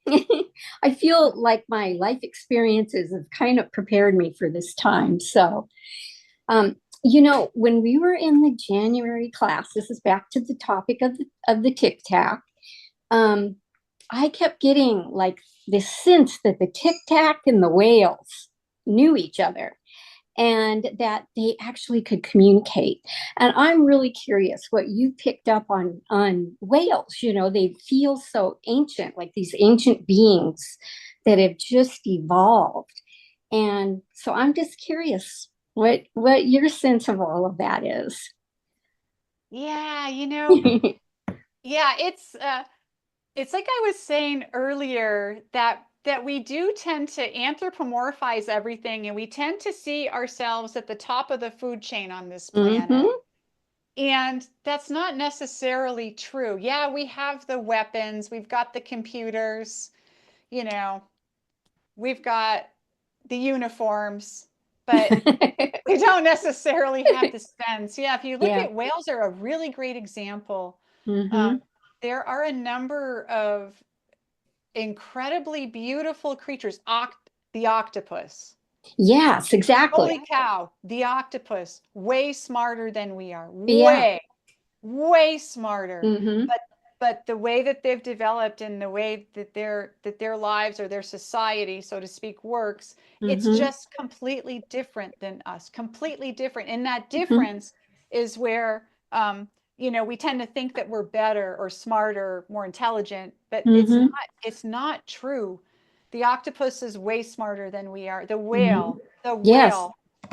Speaker 11: I feel like my life experiences have kind of prepared me for this time. So, you know, when we were in the January class, this is back to the topic of the Tic Tac. I kept getting like this sense that the Tic Tac and the whales knew each other, and that they actually could communicate. And I'm really curious what you picked up on whales. You know, they feel so ancient, like these ancient beings that have just evolved. And so I'm just curious what your sense of all of that is.
Speaker 2: Yeah, you know, yeah, it's like I was saying earlier that we do tend to anthropomorphize everything, and we tend to see ourselves at the top of the food chain on this planet.
Speaker 11: Mhm.
Speaker 2: And that's not necessarily true. Yeah, we have the weapons, we've got the computers, you know, we've got the uniforms, but we don't necessarily have the sense. Yeah, if you look
Speaker 11: Yeah.
Speaker 2: at whales, are a really great example.
Speaker 11: Mhm.
Speaker 2: There are a number of incredibly beautiful creatures. The octopus.
Speaker 11: Yes, exactly.
Speaker 2: Holy cow, the octopus, way smarter than we are.
Speaker 11: Yeah.
Speaker 2: Way smarter.
Speaker 11: Mhm.
Speaker 2: But the way that they've developed and the way that their lives or their society, so to speak, works, it's
Speaker 11: Mhm.
Speaker 2: just completely different than us. Completely different. And that difference is where you know, we tend to think that we're better or smarter, more intelligent, but it's not true. The octopus is way smarter than we are. The whale
Speaker 11: Yes.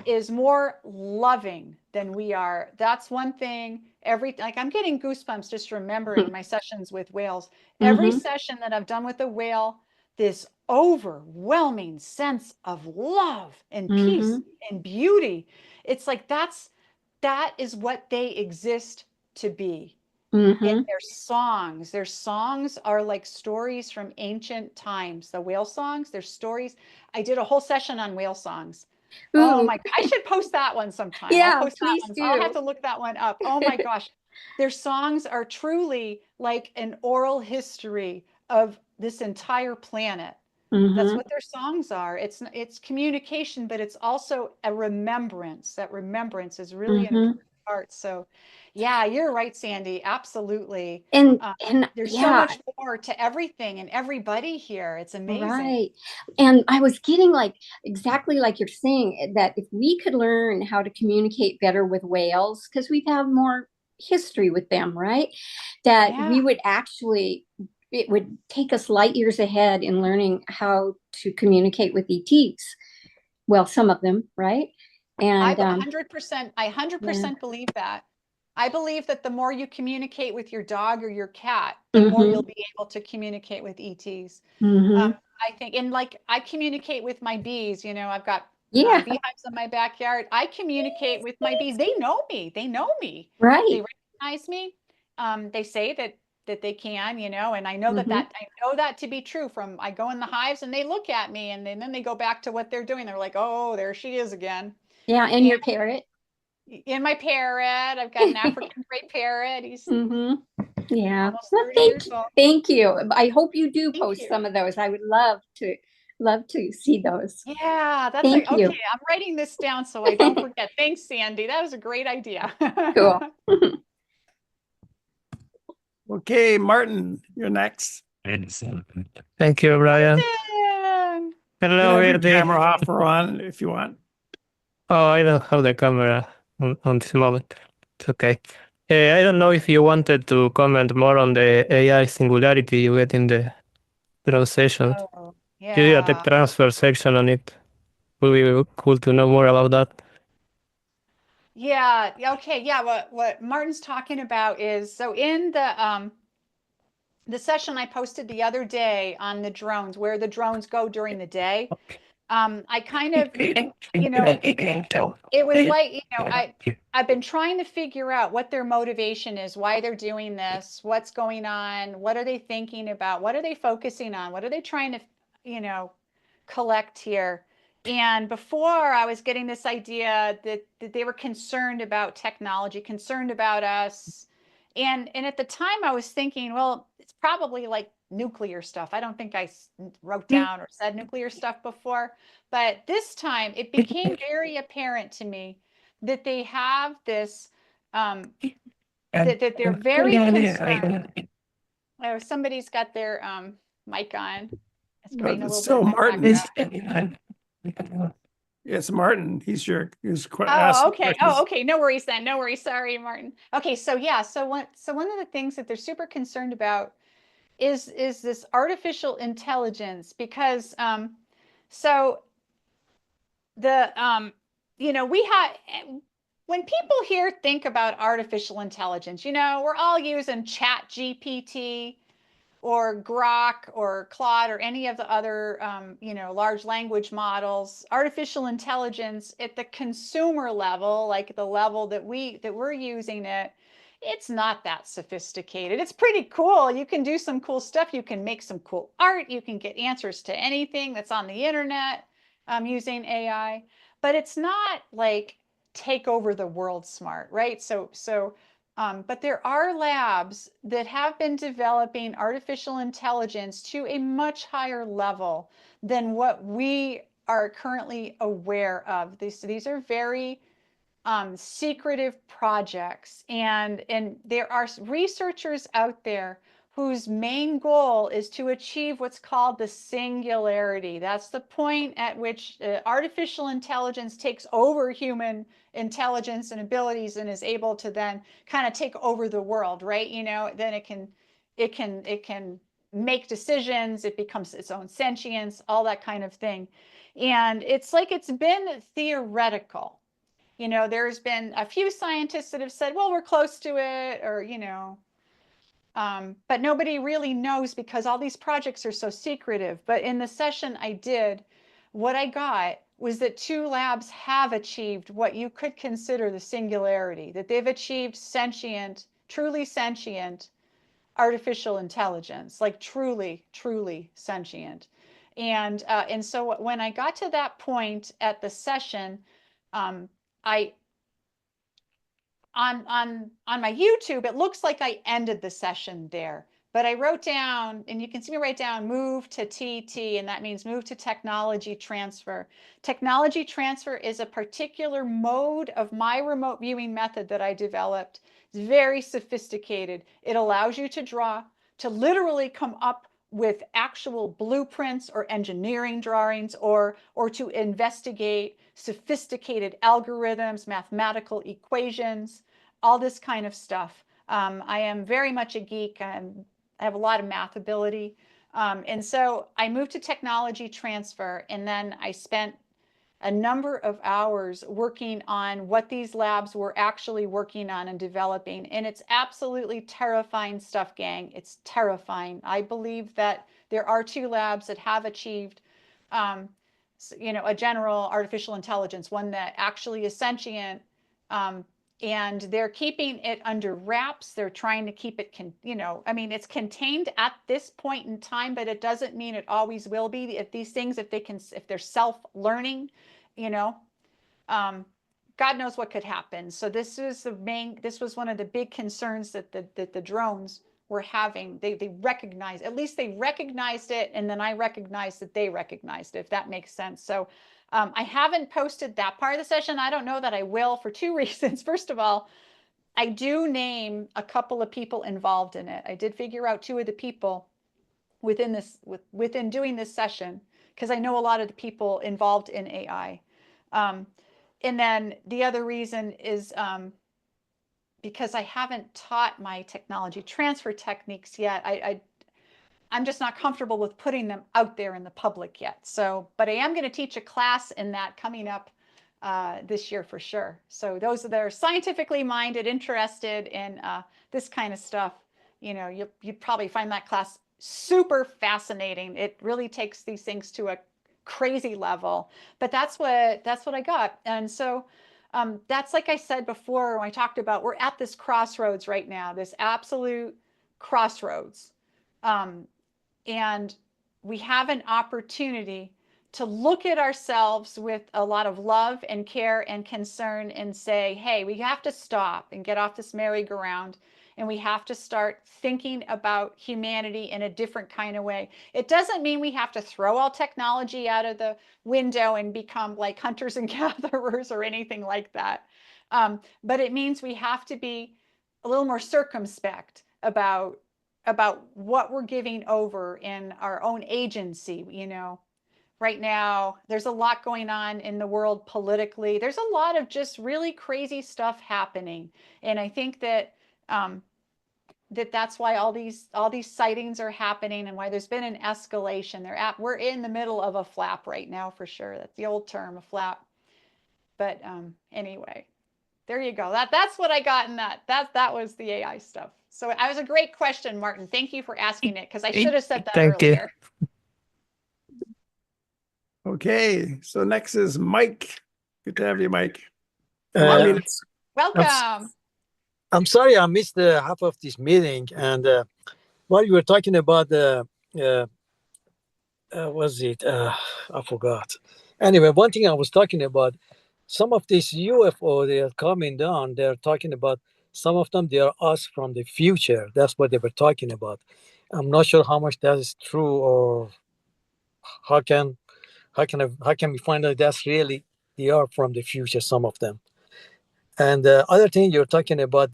Speaker 2: is more loving than we are. That's one thing. Like I'm getting goosebumps just remembering my sessions with whales. Every session that I've done with a whale, this overwhelming sense of love and peace and beauty. It's like that is what they exist to be. In their songs. Their songs are like stories from ancient times. The whale songs, their stories. I did a whole session on whale songs. Oh
Speaker 11: Ooh.
Speaker 2: my, I should post that one sometime.
Speaker 11: Yeah,
Speaker 2: I'll post that
Speaker 11: please
Speaker 2: one. I'll have
Speaker 11: do.
Speaker 2: to look that one up. Oh my gosh. Their songs are truly like an oral history of this entire planet. That's what their songs are. It's communication, but it's also a remembrance. That remembrance is really an important part. So yeah, you're right, Sandy. Absolutely.
Speaker 11: And
Speaker 2: There's so
Speaker 11: yeah,
Speaker 2: much more to everything and everybody here. It's amazing.
Speaker 11: right. And I was getting like exactly like you're saying, that if we could learn how to communicate better with whales, because we have more history with them, right? That we would actually, it would take us light years ahead in learning how to communicate with ETs. Well, some of them, right? And
Speaker 2: I 100% believe that. I believe that the more you communicate with your dog or your cat, the more you'll be able to communicate with ETs. I think, and like I communicate with my bees, you know, I've got beehives in my backyard. I communicate with my bees. They know me. They know me.
Speaker 11: Right.
Speaker 2: They recognize me. They say that they can, you know, and I know I know that to be true. From I go in the hives and they look at me, and then they go back to what they're doing. They're like, oh, there she is again.
Speaker 11: Yeah, and your parrot.
Speaker 2: In my parrot, I've got an African gray parrot. He's
Speaker 11: yeah.
Speaker 2: almost
Speaker 11: Well,
Speaker 2: 30 years old.
Speaker 11: Thank you. I hope you do post some of those. I would love to see those.
Speaker 2: Yeah, that's
Speaker 11: Thank you.
Speaker 2: okay. I'm writing this down so I don't forget. Thanks, Sandy. That was a great idea.
Speaker 11: Cool.
Speaker 1: Okay, Martin, you're next.
Speaker 12: Thank you, Brian. Hello,
Speaker 1: You have your
Speaker 12: Birdie.
Speaker 1: camera off or on if you want.
Speaker 12: Oh, I don't have the camera on this moment. It's okay. I don't know if you wanted to comment more on the AI singularity you get in the those sessions.
Speaker 2: Oh,
Speaker 12: You did a tech
Speaker 2: Yeah.
Speaker 12: transfer section on it. Would be cool to know more about that.
Speaker 2: Yeah. Okay. Yeah. What Martin's talking about is, so in the session I posted the other day on the drones, where the drones go during the day, I kind of, you know, it was like, I've been trying to figure out what their motivation is, why they're doing this, what's going on, what are they thinking about, what are they focusing on, what are they trying to, collect here. And before, I was getting this idea that they were concerned about technology, concerned about us. And at the time I was thinking, well, it's probably like nuclear stuff. I don't think I wrote down or said nuclear stuff before, but this time it became very apparent to me that they have this, that they're very concerned. Oh, somebody's got their mic on. It's creating a
Speaker 1: It's
Speaker 2: little
Speaker 1: still
Speaker 2: bit of
Speaker 1: Martin.
Speaker 2: background.
Speaker 1: It's Martin. He's
Speaker 2: Oh,
Speaker 1: asking
Speaker 2: okay.
Speaker 1: questions.
Speaker 2: Oh, okay. No worries then. No worries. Sorry, Martin. Okay, so yeah, so one of the things that they're super concerned about is this artificial intelligence, because so the we have, when people here think about artificial intelligence, we're all using Chat GPT or Grok or Claude or any of the other large language models. Artificial intelligence at the consumer level, like the level that we're using it, it's not that sophisticated. It's pretty cool. You can do some cool stuff. You can make some cool art. You can get answers to anything that's on the internet using AI, but it's not like take over the world smart, right? But there are labs that have been developing artificial intelligence to a much higher level than what we are currently aware of. These are very secretive projects, and there are researchers out there whose main goal is to achieve what's called the singularity. That's the point at which artificial intelligence takes over human intelligence and abilities and is able to then kind of take over the world, right? Then it can make decisions, it becomes its own sentience, all that kind of thing. And it's like, it's been theoretical. There's been a few scientists that have said, well, we're close to it, or but nobody really knows because all these projects are so secretive. But in the session I did, what I got was that 2 labs have achieved what you could consider the singularity, that they've achieved sentient, truly sentient artificial intelligence, like truly, truly sentient. And so when I got to that point at the session, I on my YouTube, it looks like I ended the session there, but I wrote down, and you can see me write down, move to TT, and that means move to technology transfer. Technology transfer is a particular mode of my remote viewing method that I developed. It's very sophisticated. It allows you to draw, to literally come up with actual blueprints or engineering drawings, or to investigate sophisticated algorithms, mathematical equations, all this kind of stuff. I am very much a geek. I have a lot of math ability. And so I moved to technology transfer, and then I spent a number of hours working on what these labs were actually working on and developing. And it's absolutely terrifying stuff, gang. It's terrifying. I believe that there are 2 labs that have achieved a general artificial intelligence, one that actually is sentient, and they're keeping it under wraps. They're trying to keep it, it's contained at this point in time, but it doesn't mean it always will be. If these things, if they're self-learning, God knows what could happen. So this was one of the big concerns that the drones were having. They recognized, at least they recognized it, and then I recognized that they recognized it, if that makes sense. So I haven't posted that part of the session. I don't know that I will, for 2 reasons. First of all, I do name a couple of people involved in it. I did figure out 2 of the people within doing this session, because I know a lot of the people involved in AI. And then the other reason is because I haven't taught my technology transfer techniques yet. I'm just not comfortable with putting them out there in the public yet. So, but I am going to teach a class in that coming up this year for sure. So those that are scientifically minded, interested in this kind of stuff, you know, you'd probably find that class super fascinating. It really takes these things to a crazy level, but that's what I got. And so that's, like I said before, when I talked about, we're at this crossroads right now, this absolute crossroads. And we have an opportunity to look at ourselves with a lot of love and care and concern and say, hey, we have to stop and get off this merry-go-round, and we have to start thinking about humanity in a different kind of way. It doesn't mean we have to throw all technology out of the window and become like hunters and gatherers or anything like that. But it means we have to be a little more circumspect about what we're giving over in our own agency. You know, right now there's a lot going on in the world politically. There's a lot of just really crazy stuff happening, and I think that that's why all these sightings are happening, and why there's been an escalation. We're in the middle of a flap right now for sure. That's the old term, a flap. But anyway, there you go. That's what I got in that was the AI stuff. So it was a great question, Martin. Thank you for asking it, because I should have said that
Speaker 12: Thank you.
Speaker 2: earlier.
Speaker 1: Okay, so next is Mike. Good to have you, Mike.
Speaker 13: Uh,
Speaker 2: Welcome.
Speaker 13: I'm sorry I missed half of this meeting, and while you were talking about was it? I forgot. Anyway, one thing I was talking about, some of these UFO they are coming down. They're talking about some of them. They are us from the future. That's what they were talking about. I'm not sure how much that is true, or how can we find out that's really they are from the future. Some of them. And the other thing you're talking about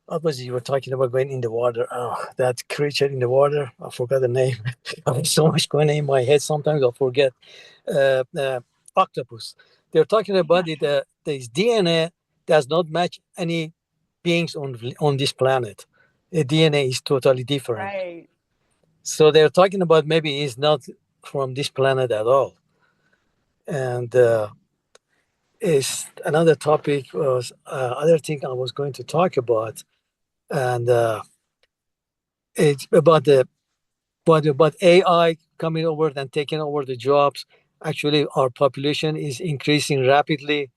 Speaker 13: obviously you were talking about going in the water. Oh, that creature in the water. I forgot the name. I have so much going in my head. Sometimes I'll forget. Octopus. They're talking about it. This DNA does not match any beings on this planet. The DNA is totally different.
Speaker 2: Right.
Speaker 13: So they're talking about maybe it's not from this planet at all. And is another topic was other thing I was going to talk about, and it's about about AI coming over and taking over the jobs. Actually, our population is increasing rapidly.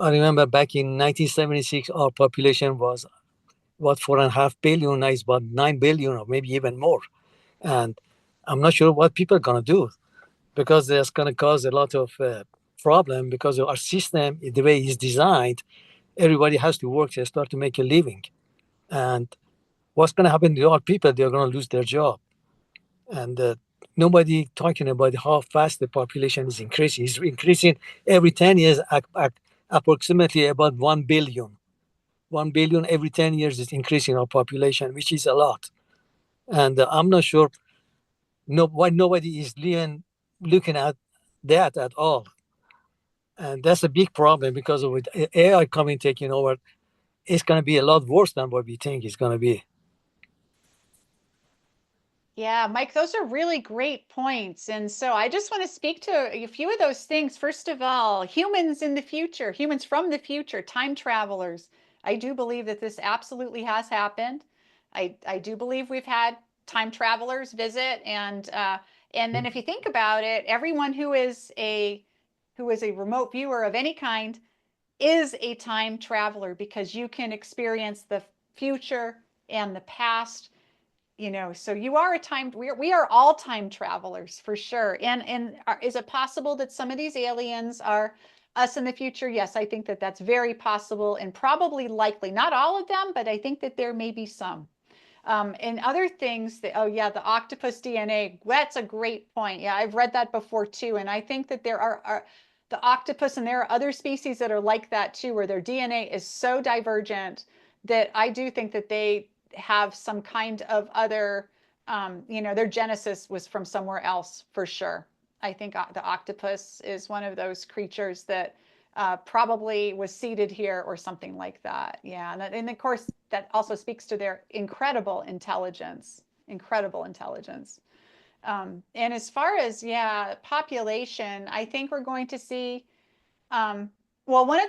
Speaker 13: I remember back in 1976, our population was what 4.5 billion. Now it's about 9 billion, or maybe even more. And I'm not sure what people are gonna do, because that's gonna cause a lot of problem, because our system, the way it's designed, everybody has to work to start to make a living. And what's going to happen to our people? They're going to lose their job. And nobody talking about how fast the population is increasing. It's increasing every 10 years, approximately about 1 billion. 1 billion every 10 years is increasing our population, which is a lot. And I'm not sure why nobody is looking at that at all. And that's a big problem, because of with AI coming, taking over, it's going to be a lot worse than what we think it's going to be.
Speaker 2: Yeah, Mike, those are really great points. And so I just want to speak to a few of those things. First of all, humans in the future, humans from the future, time travelers. I do believe that this absolutely has happened. I do believe we've had time travelers visit, and then if you think about it, everyone who is a remote viewer of any kind is a time traveler, because you can experience the future and the past. You know, so you are we are all time travelers for sure. And is it possible that some of these aliens are us in the future? Yes, I think that that's very possible, and probably likely. Not all of them, but I think that there may be some. And other things that, oh yeah, the octopus DNA, that's a great point. Yeah, I've read that before too. And I think that there are the octopus, and there are other species that are like that too, where their DNA is so divergent that I do think that they have some kind of other, you know, their genesis was from somewhere else for sure. I think the octopus is one of those creatures that probably was seeded here or something like that. Yeah, and of course that also speaks to their incredible intelligence. incredible intelligence. And as far as, population, I think we're going to see, well, one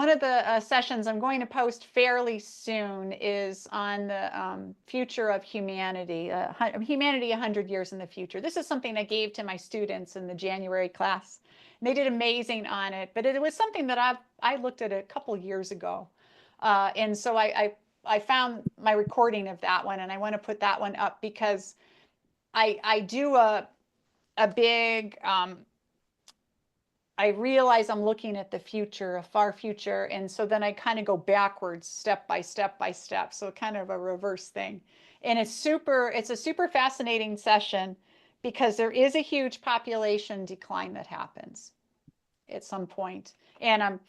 Speaker 2: of the sessions I'm going to post fairly soon is on the future of humanity, humanity 100 years in the future. This is something I gave to my students in the January class. And they did amazing on it, but it was something that I looked at a couple years ago. And so I found my recording of that one, and I want to put that one up because I do a big, I realize I'm looking at the future, a far future. And so then I kind of go backwards step by step by step. So kind of a reverse thing. And it's a super fascinating session because there is a huge population decline that happens at some point. And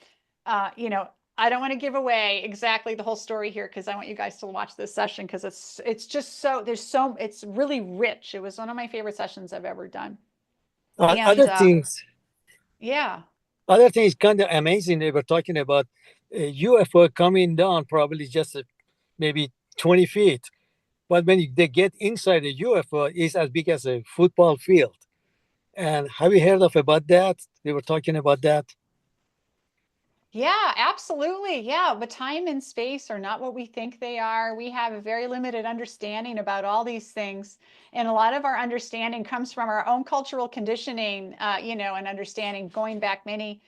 Speaker 2: I don't want to give away exactly the whole story here because I want you guys to watch this session because it's just it's really rich. It was one of my favorite sessions I've ever done.
Speaker 13: Other things.
Speaker 2: Yeah.
Speaker 13: Other things kind of amazing. They were talking about a UFO coming down probably just maybe 20 feet. But when they get inside a UFO, it's as big as a football field. And have you heard about that? They were talking about that.
Speaker 2: Yeah, absolutely. Yeah, but time and space are not what we think they are. We have a very limited understanding about all these things. And a lot of our understanding comes from our own cultural conditioning, and understanding going back many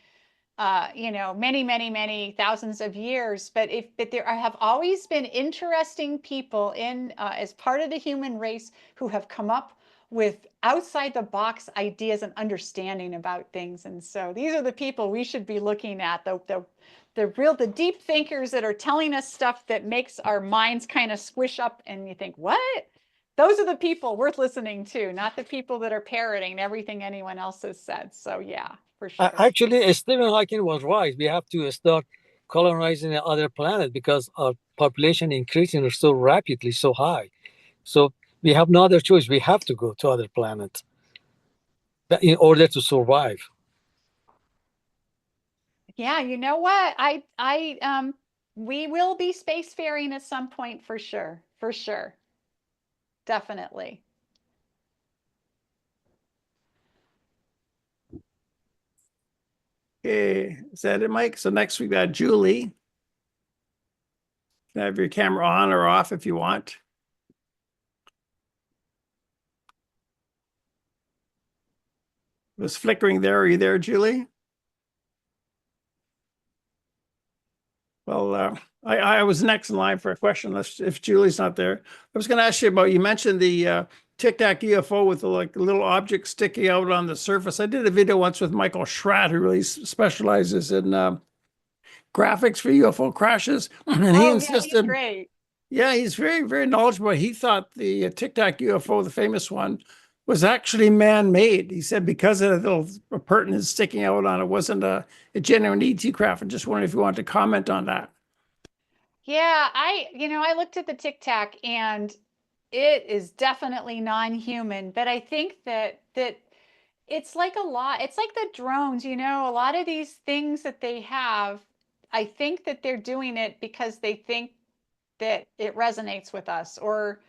Speaker 2: thousands of years. But there have always been interesting people as part of the human race who have come up with outside the box ideas and understanding about things. And so these are the people we should be looking at, the deep thinkers that are telling us stuff that makes our minds kind of squish up and you think, what? Those are the people worth listening to, not the people that are parroting everything anyone else has said. So yeah, for sure.
Speaker 13: Actually, Stephen Hawking was right. We have to start colonizing other planets because our population increasing so rapidly, so high. So we have no other choice. We have to go to other planets in order to survive.
Speaker 2: Yeah, you know what? We will be spacefaring at some point for sure. For sure. Definitely.
Speaker 1: Okay, is that it, Mike? So next we got Julie. You can have your camera on or off if you want. It was flickering there. Are you there, Julie? Well, I was next in line for a question if Julie's not there. I was going to ask you about, you mentioned the Tic Tac UFO with the little object sticking out on the surface. I did a video once with Michael Schratt, who really specializes in graphics for UFO crashes. And he insisted,
Speaker 2: yeah, he's great.
Speaker 1: Yeah, he's very, very knowledgeable. He thought the Tic Tac UFO, the famous one, was actually man-made. He said because of the little appurtenance sticking out on it wasn't a genuine ET craft. I just wondered if you wanted to comment on that.
Speaker 2: Yeah, I looked at the Tic Tac and it is definitely non-human, but I think that it's like it's like the drones, a lot of these things that they have, I think that they're doing it because they think that it resonates with us, or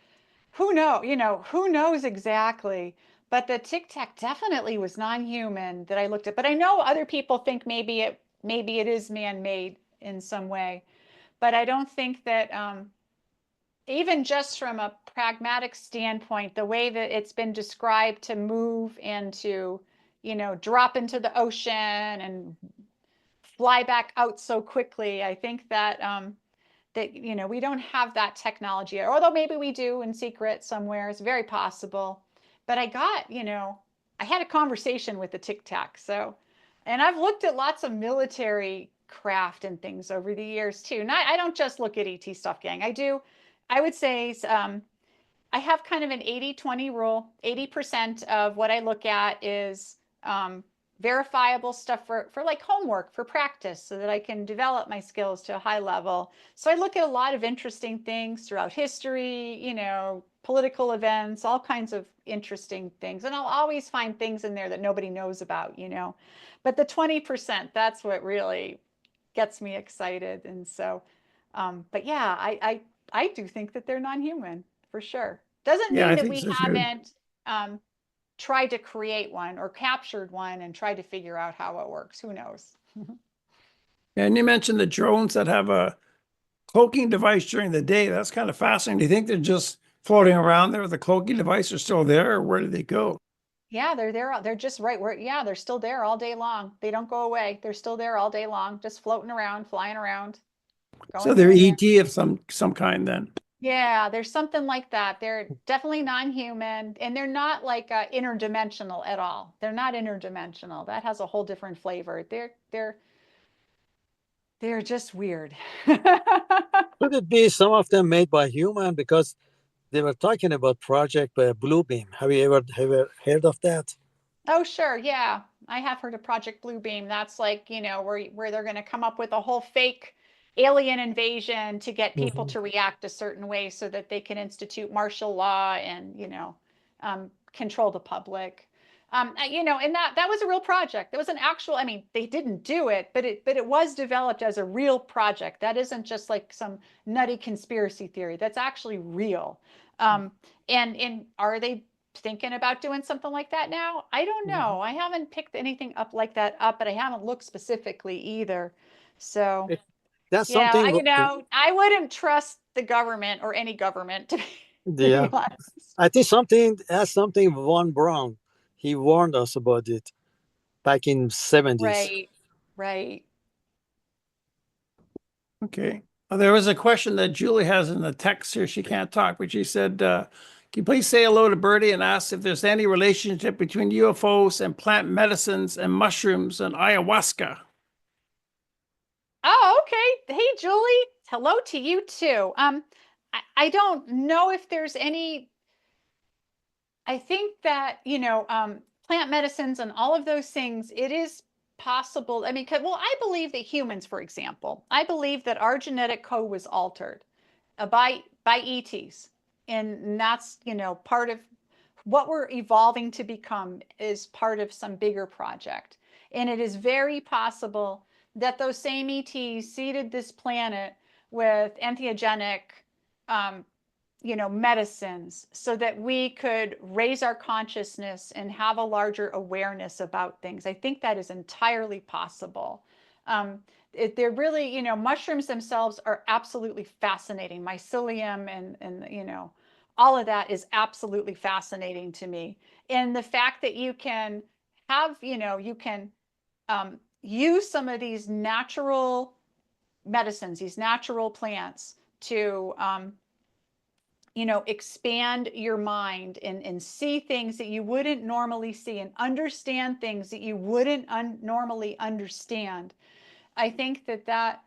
Speaker 2: who knows exactly. But the Tic Tac definitely was non-human that I looked at. But I know other people think maybe it is man-made in some way. But I don't think that even just from a pragmatic standpoint, the way that it's been described to move and to, drop into the ocean and fly back out so quickly, I think that we don't have that technology, although maybe we do in secret somewhere. It's very possible. But I had a conversation with the Tic Tac. And I've looked at lots of military craft and things over the years too. And I don't just look at ET stuff, gang. I would say I have kind of an 80-20 rule. 80% of what I look at is verifiable stuff for like homework, for practice, so that I can develop my skills to a high level. So I look at a lot of interesting things throughout history, political events, all kinds of interesting things. And I'll always find things in there that nobody knows about, But the 20%, that's what really gets me excited. And so, but yeah, I do think that they're non-human for sure. Doesn't
Speaker 1: Yeah,
Speaker 2: mean
Speaker 1: I
Speaker 2: that
Speaker 1: think
Speaker 2: we
Speaker 1: so too.
Speaker 2: haven't tried to create one or captured one and tried to figure out how it works. Who knows?
Speaker 1: And you mentioned the drones that have a cloaking device during the day. That's kind of fascinating. Do you think they're just floating around there? The cloaking device are still there, or where do they go?
Speaker 2: Yeah, they're there. They're just right where, yeah, they're still there all day long. They don't go away. They're still there all day long, just floating around, flying around,
Speaker 1: So
Speaker 2: going
Speaker 1: they're
Speaker 2: here and there.
Speaker 1: ET of some kind then.
Speaker 2: Yeah, there's something like that. They're definitely non-human, and they're not like interdimensional at all. They're not interdimensional. That has a whole different flavor. They're just weird.
Speaker 13: Could it be some of them made by human? Because they were talking about Project Bluebeam. Have you ever heard of that?
Speaker 2: Oh, sure. Yeah. I have heard of Project Bluebeam. That's like, where they're going to come up with a whole fake alien invasion to get people to react a certain way so that they can institute martial law and, control the public. And that was a real project. That was an actual, I mean, they didn't do it, but it was developed as a real project. That isn't just like some nutty conspiracy theory. That's actually real. And are they thinking about doing something like that now? I don't know. I haven't picked anything up like that up, but I haven't looked specifically either. So
Speaker 13: That's
Speaker 2: yeah,
Speaker 13: something.
Speaker 2: I wouldn't trust the government or any government to be
Speaker 13: Yeah,
Speaker 2: honest.
Speaker 13: I think that's something Von Braun. He warned us about it back in 70s.
Speaker 2: Right.
Speaker 1: Okay. There was a question that Julie has in the text here. She can't talk, but she said, can you please say hello to Birdie and ask if there's any relationship between UFOs and plant medicines and mushrooms and ayahuasca?
Speaker 2: Oh, okay. Hey, Julie. Hello to you too. I don't know if there's any. I think that, plant medicines and all of those things, it is possible. I mean, I believe that humans, for example, I believe that our genetic code was altered by ETs. And that's, part of what we're evolving to become is part of some bigger project. And it is very possible that those same ETs seeded this planet with entheogenic medicines so that we could raise our consciousness and have a larger awareness about things. I think that is entirely possible. They're really, mushrooms themselves are absolutely fascinating. Mycelium and all of that is absolutely fascinating to me. And the fact that you can have, you can use some of these natural medicines, these natural plants to expand your mind and see things that you wouldn't normally see and understand things that you wouldn't normally understand. I think that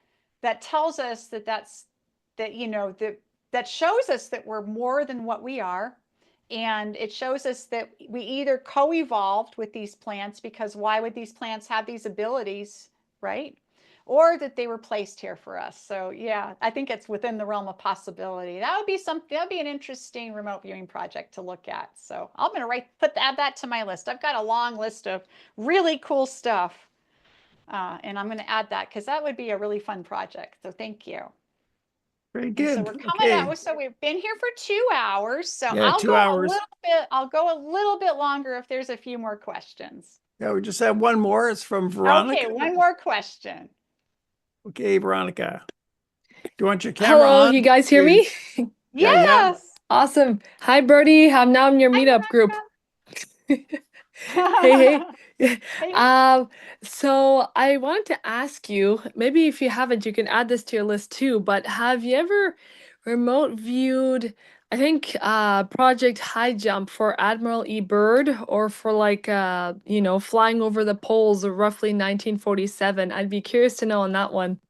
Speaker 2: tells us that shows us that we're more than what we are. And it shows us that we either co-evolved with these plants, because why would these plants have these abilities, right? Or that they were placed here for us. So yeah, I think it's within the realm of possibility. That would be an interesting remote viewing project to look at. So I'm going to add that to my list. I've got a long list of really cool stuff. And I'm going to add that because that would be a really fun project. So thank you.
Speaker 1: Very
Speaker 2: And
Speaker 1: good.
Speaker 2: so we're coming out. So we've been here for 2 hours. So
Speaker 1: Yeah,
Speaker 2: I'll
Speaker 1: 2
Speaker 2: go
Speaker 1: hours.
Speaker 2: I'll go a little bit longer if there's a few more questions.
Speaker 1: Yeah, we just have one more. It's from Veronica.
Speaker 2: Okay, one more question.
Speaker 1: Okay, Veronica. Do you want your camera
Speaker 14: Hello,
Speaker 1: on?
Speaker 14: you guys hear me?
Speaker 1: Yeah, yeah.
Speaker 2: Yes.
Speaker 14: Awesome. Hi, Birdie. I'm now in your meetup group. Hey. So I wanted to ask you, maybe if you haven't, you can add this to your list too, but have you ever remote viewed, I think, Project High Jump for Admiral E. Byrd, or for flying over the poles of roughly 1947? I'd be curious to know on that one.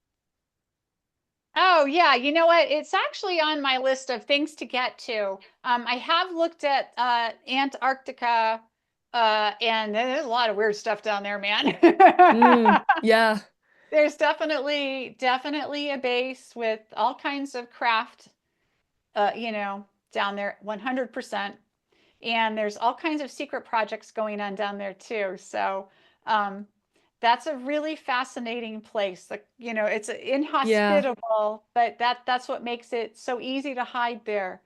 Speaker 2: Oh, yeah. You know what? It's actually on my list of things to get to. I have looked at Antarctica, and there's a lot of weird stuff down there, man.
Speaker 14: Yeah.
Speaker 2: There's definitely a base with all kinds of craft, down there, 100%. And there's all kinds of secret projects going on down there too. So, that's a really fascinating place. It's inhospitable, but that's what makes it so easy to hide there.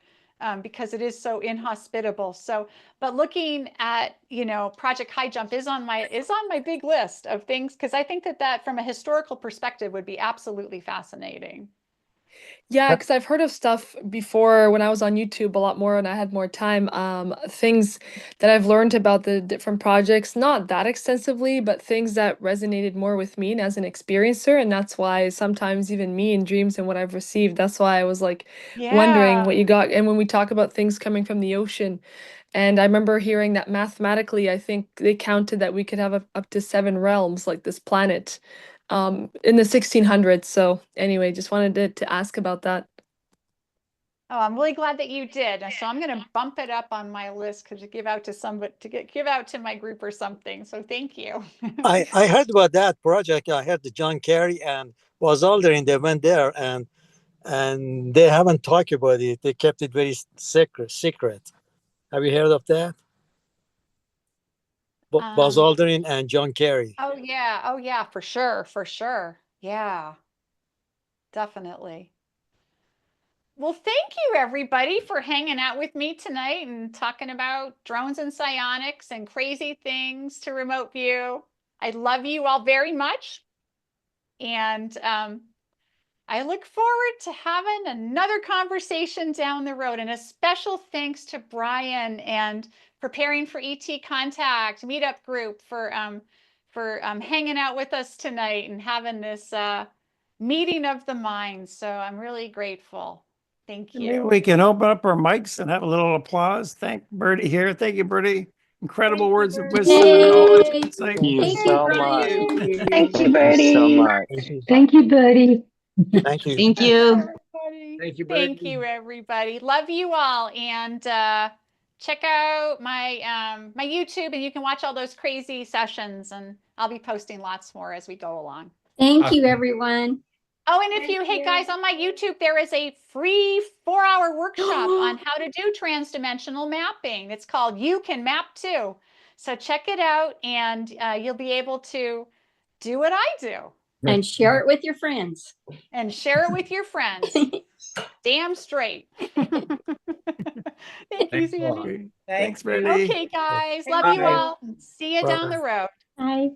Speaker 2: because it is so inhospitable. So, but looking at, Project High Jump is on my big list of things, because I think that from a historical perspective would be absolutely fascinating.
Speaker 14: Yeah, because I've heard of stuff before when I was on YouTube a lot more and I had more time. Things that I've learned about the different projects, not that extensively, but things that resonated more with me and as an experiencer. And that's why sometimes even me in dreams and what I've received, that's why I was like wondering what you got. And when we talk about things coming from the ocean, and I remember hearing that mathematically, I think they counted that we could have up to 7 realms like this planet in the 1600s. So anyway, just wanted to ask about that.
Speaker 2: Oh, I'm really glad that you did. So I'm going to bump it up on my list to give out to somebody, give out to my group or something. So thank you.
Speaker 13: I heard about that project. I heard the John Kerry and Buzz Aldrin. They went there and they haven't talked about it. They kept it very secret. Have you heard of that? Buzz Aldrin and John Kerry.
Speaker 2: Oh yeah, for sure. Yeah, definitely. Well, thank you everybody for hanging out with me tonight and talking about drones and psionics and crazy things to remote view. I love you all very much. And I look forward to having another conversation down the road. And a special thanks to Brian and Preparing for ET Contact meetup group for hanging out with us tonight and having this meeting of the minds. So I'm really grateful. Thank
Speaker 1: Maybe
Speaker 2: you.
Speaker 1: we can open up our mics and have a little applause. Thank Birdie here. Thank you, Birdie. Incredible words of wisdom and knowledge and insight.
Speaker 9: Thank you so much.
Speaker 4: Thank you,
Speaker 9: Thank you so
Speaker 4: Birdie.
Speaker 9: much.
Speaker 4: Thank you, Birdie.
Speaker 13: Thank you.
Speaker 4: Thank you.
Speaker 6: Thank you,
Speaker 2: Thank
Speaker 6: Birdie.
Speaker 2: you, everybody. Love you all. And check out my my YouTube, and you can watch all those crazy sessions. And I'll be posting lots more as we go along.
Speaker 11: Thank you, everyone.
Speaker 2: Oh, and if hey guys, on my YouTube, there is a free 4-hour workshop on how to do transdimensional mapping. It's called You Can Map Too. So check it out, and you'll be able to do what I do.
Speaker 11: And share it with your friends.
Speaker 2: And share it with your friends. Damn straight. Thank you, Sandy.
Speaker 1: Thanks, Birdie.
Speaker 2: Okay, guys. Love you all. See you down the road.
Speaker 11: Bye.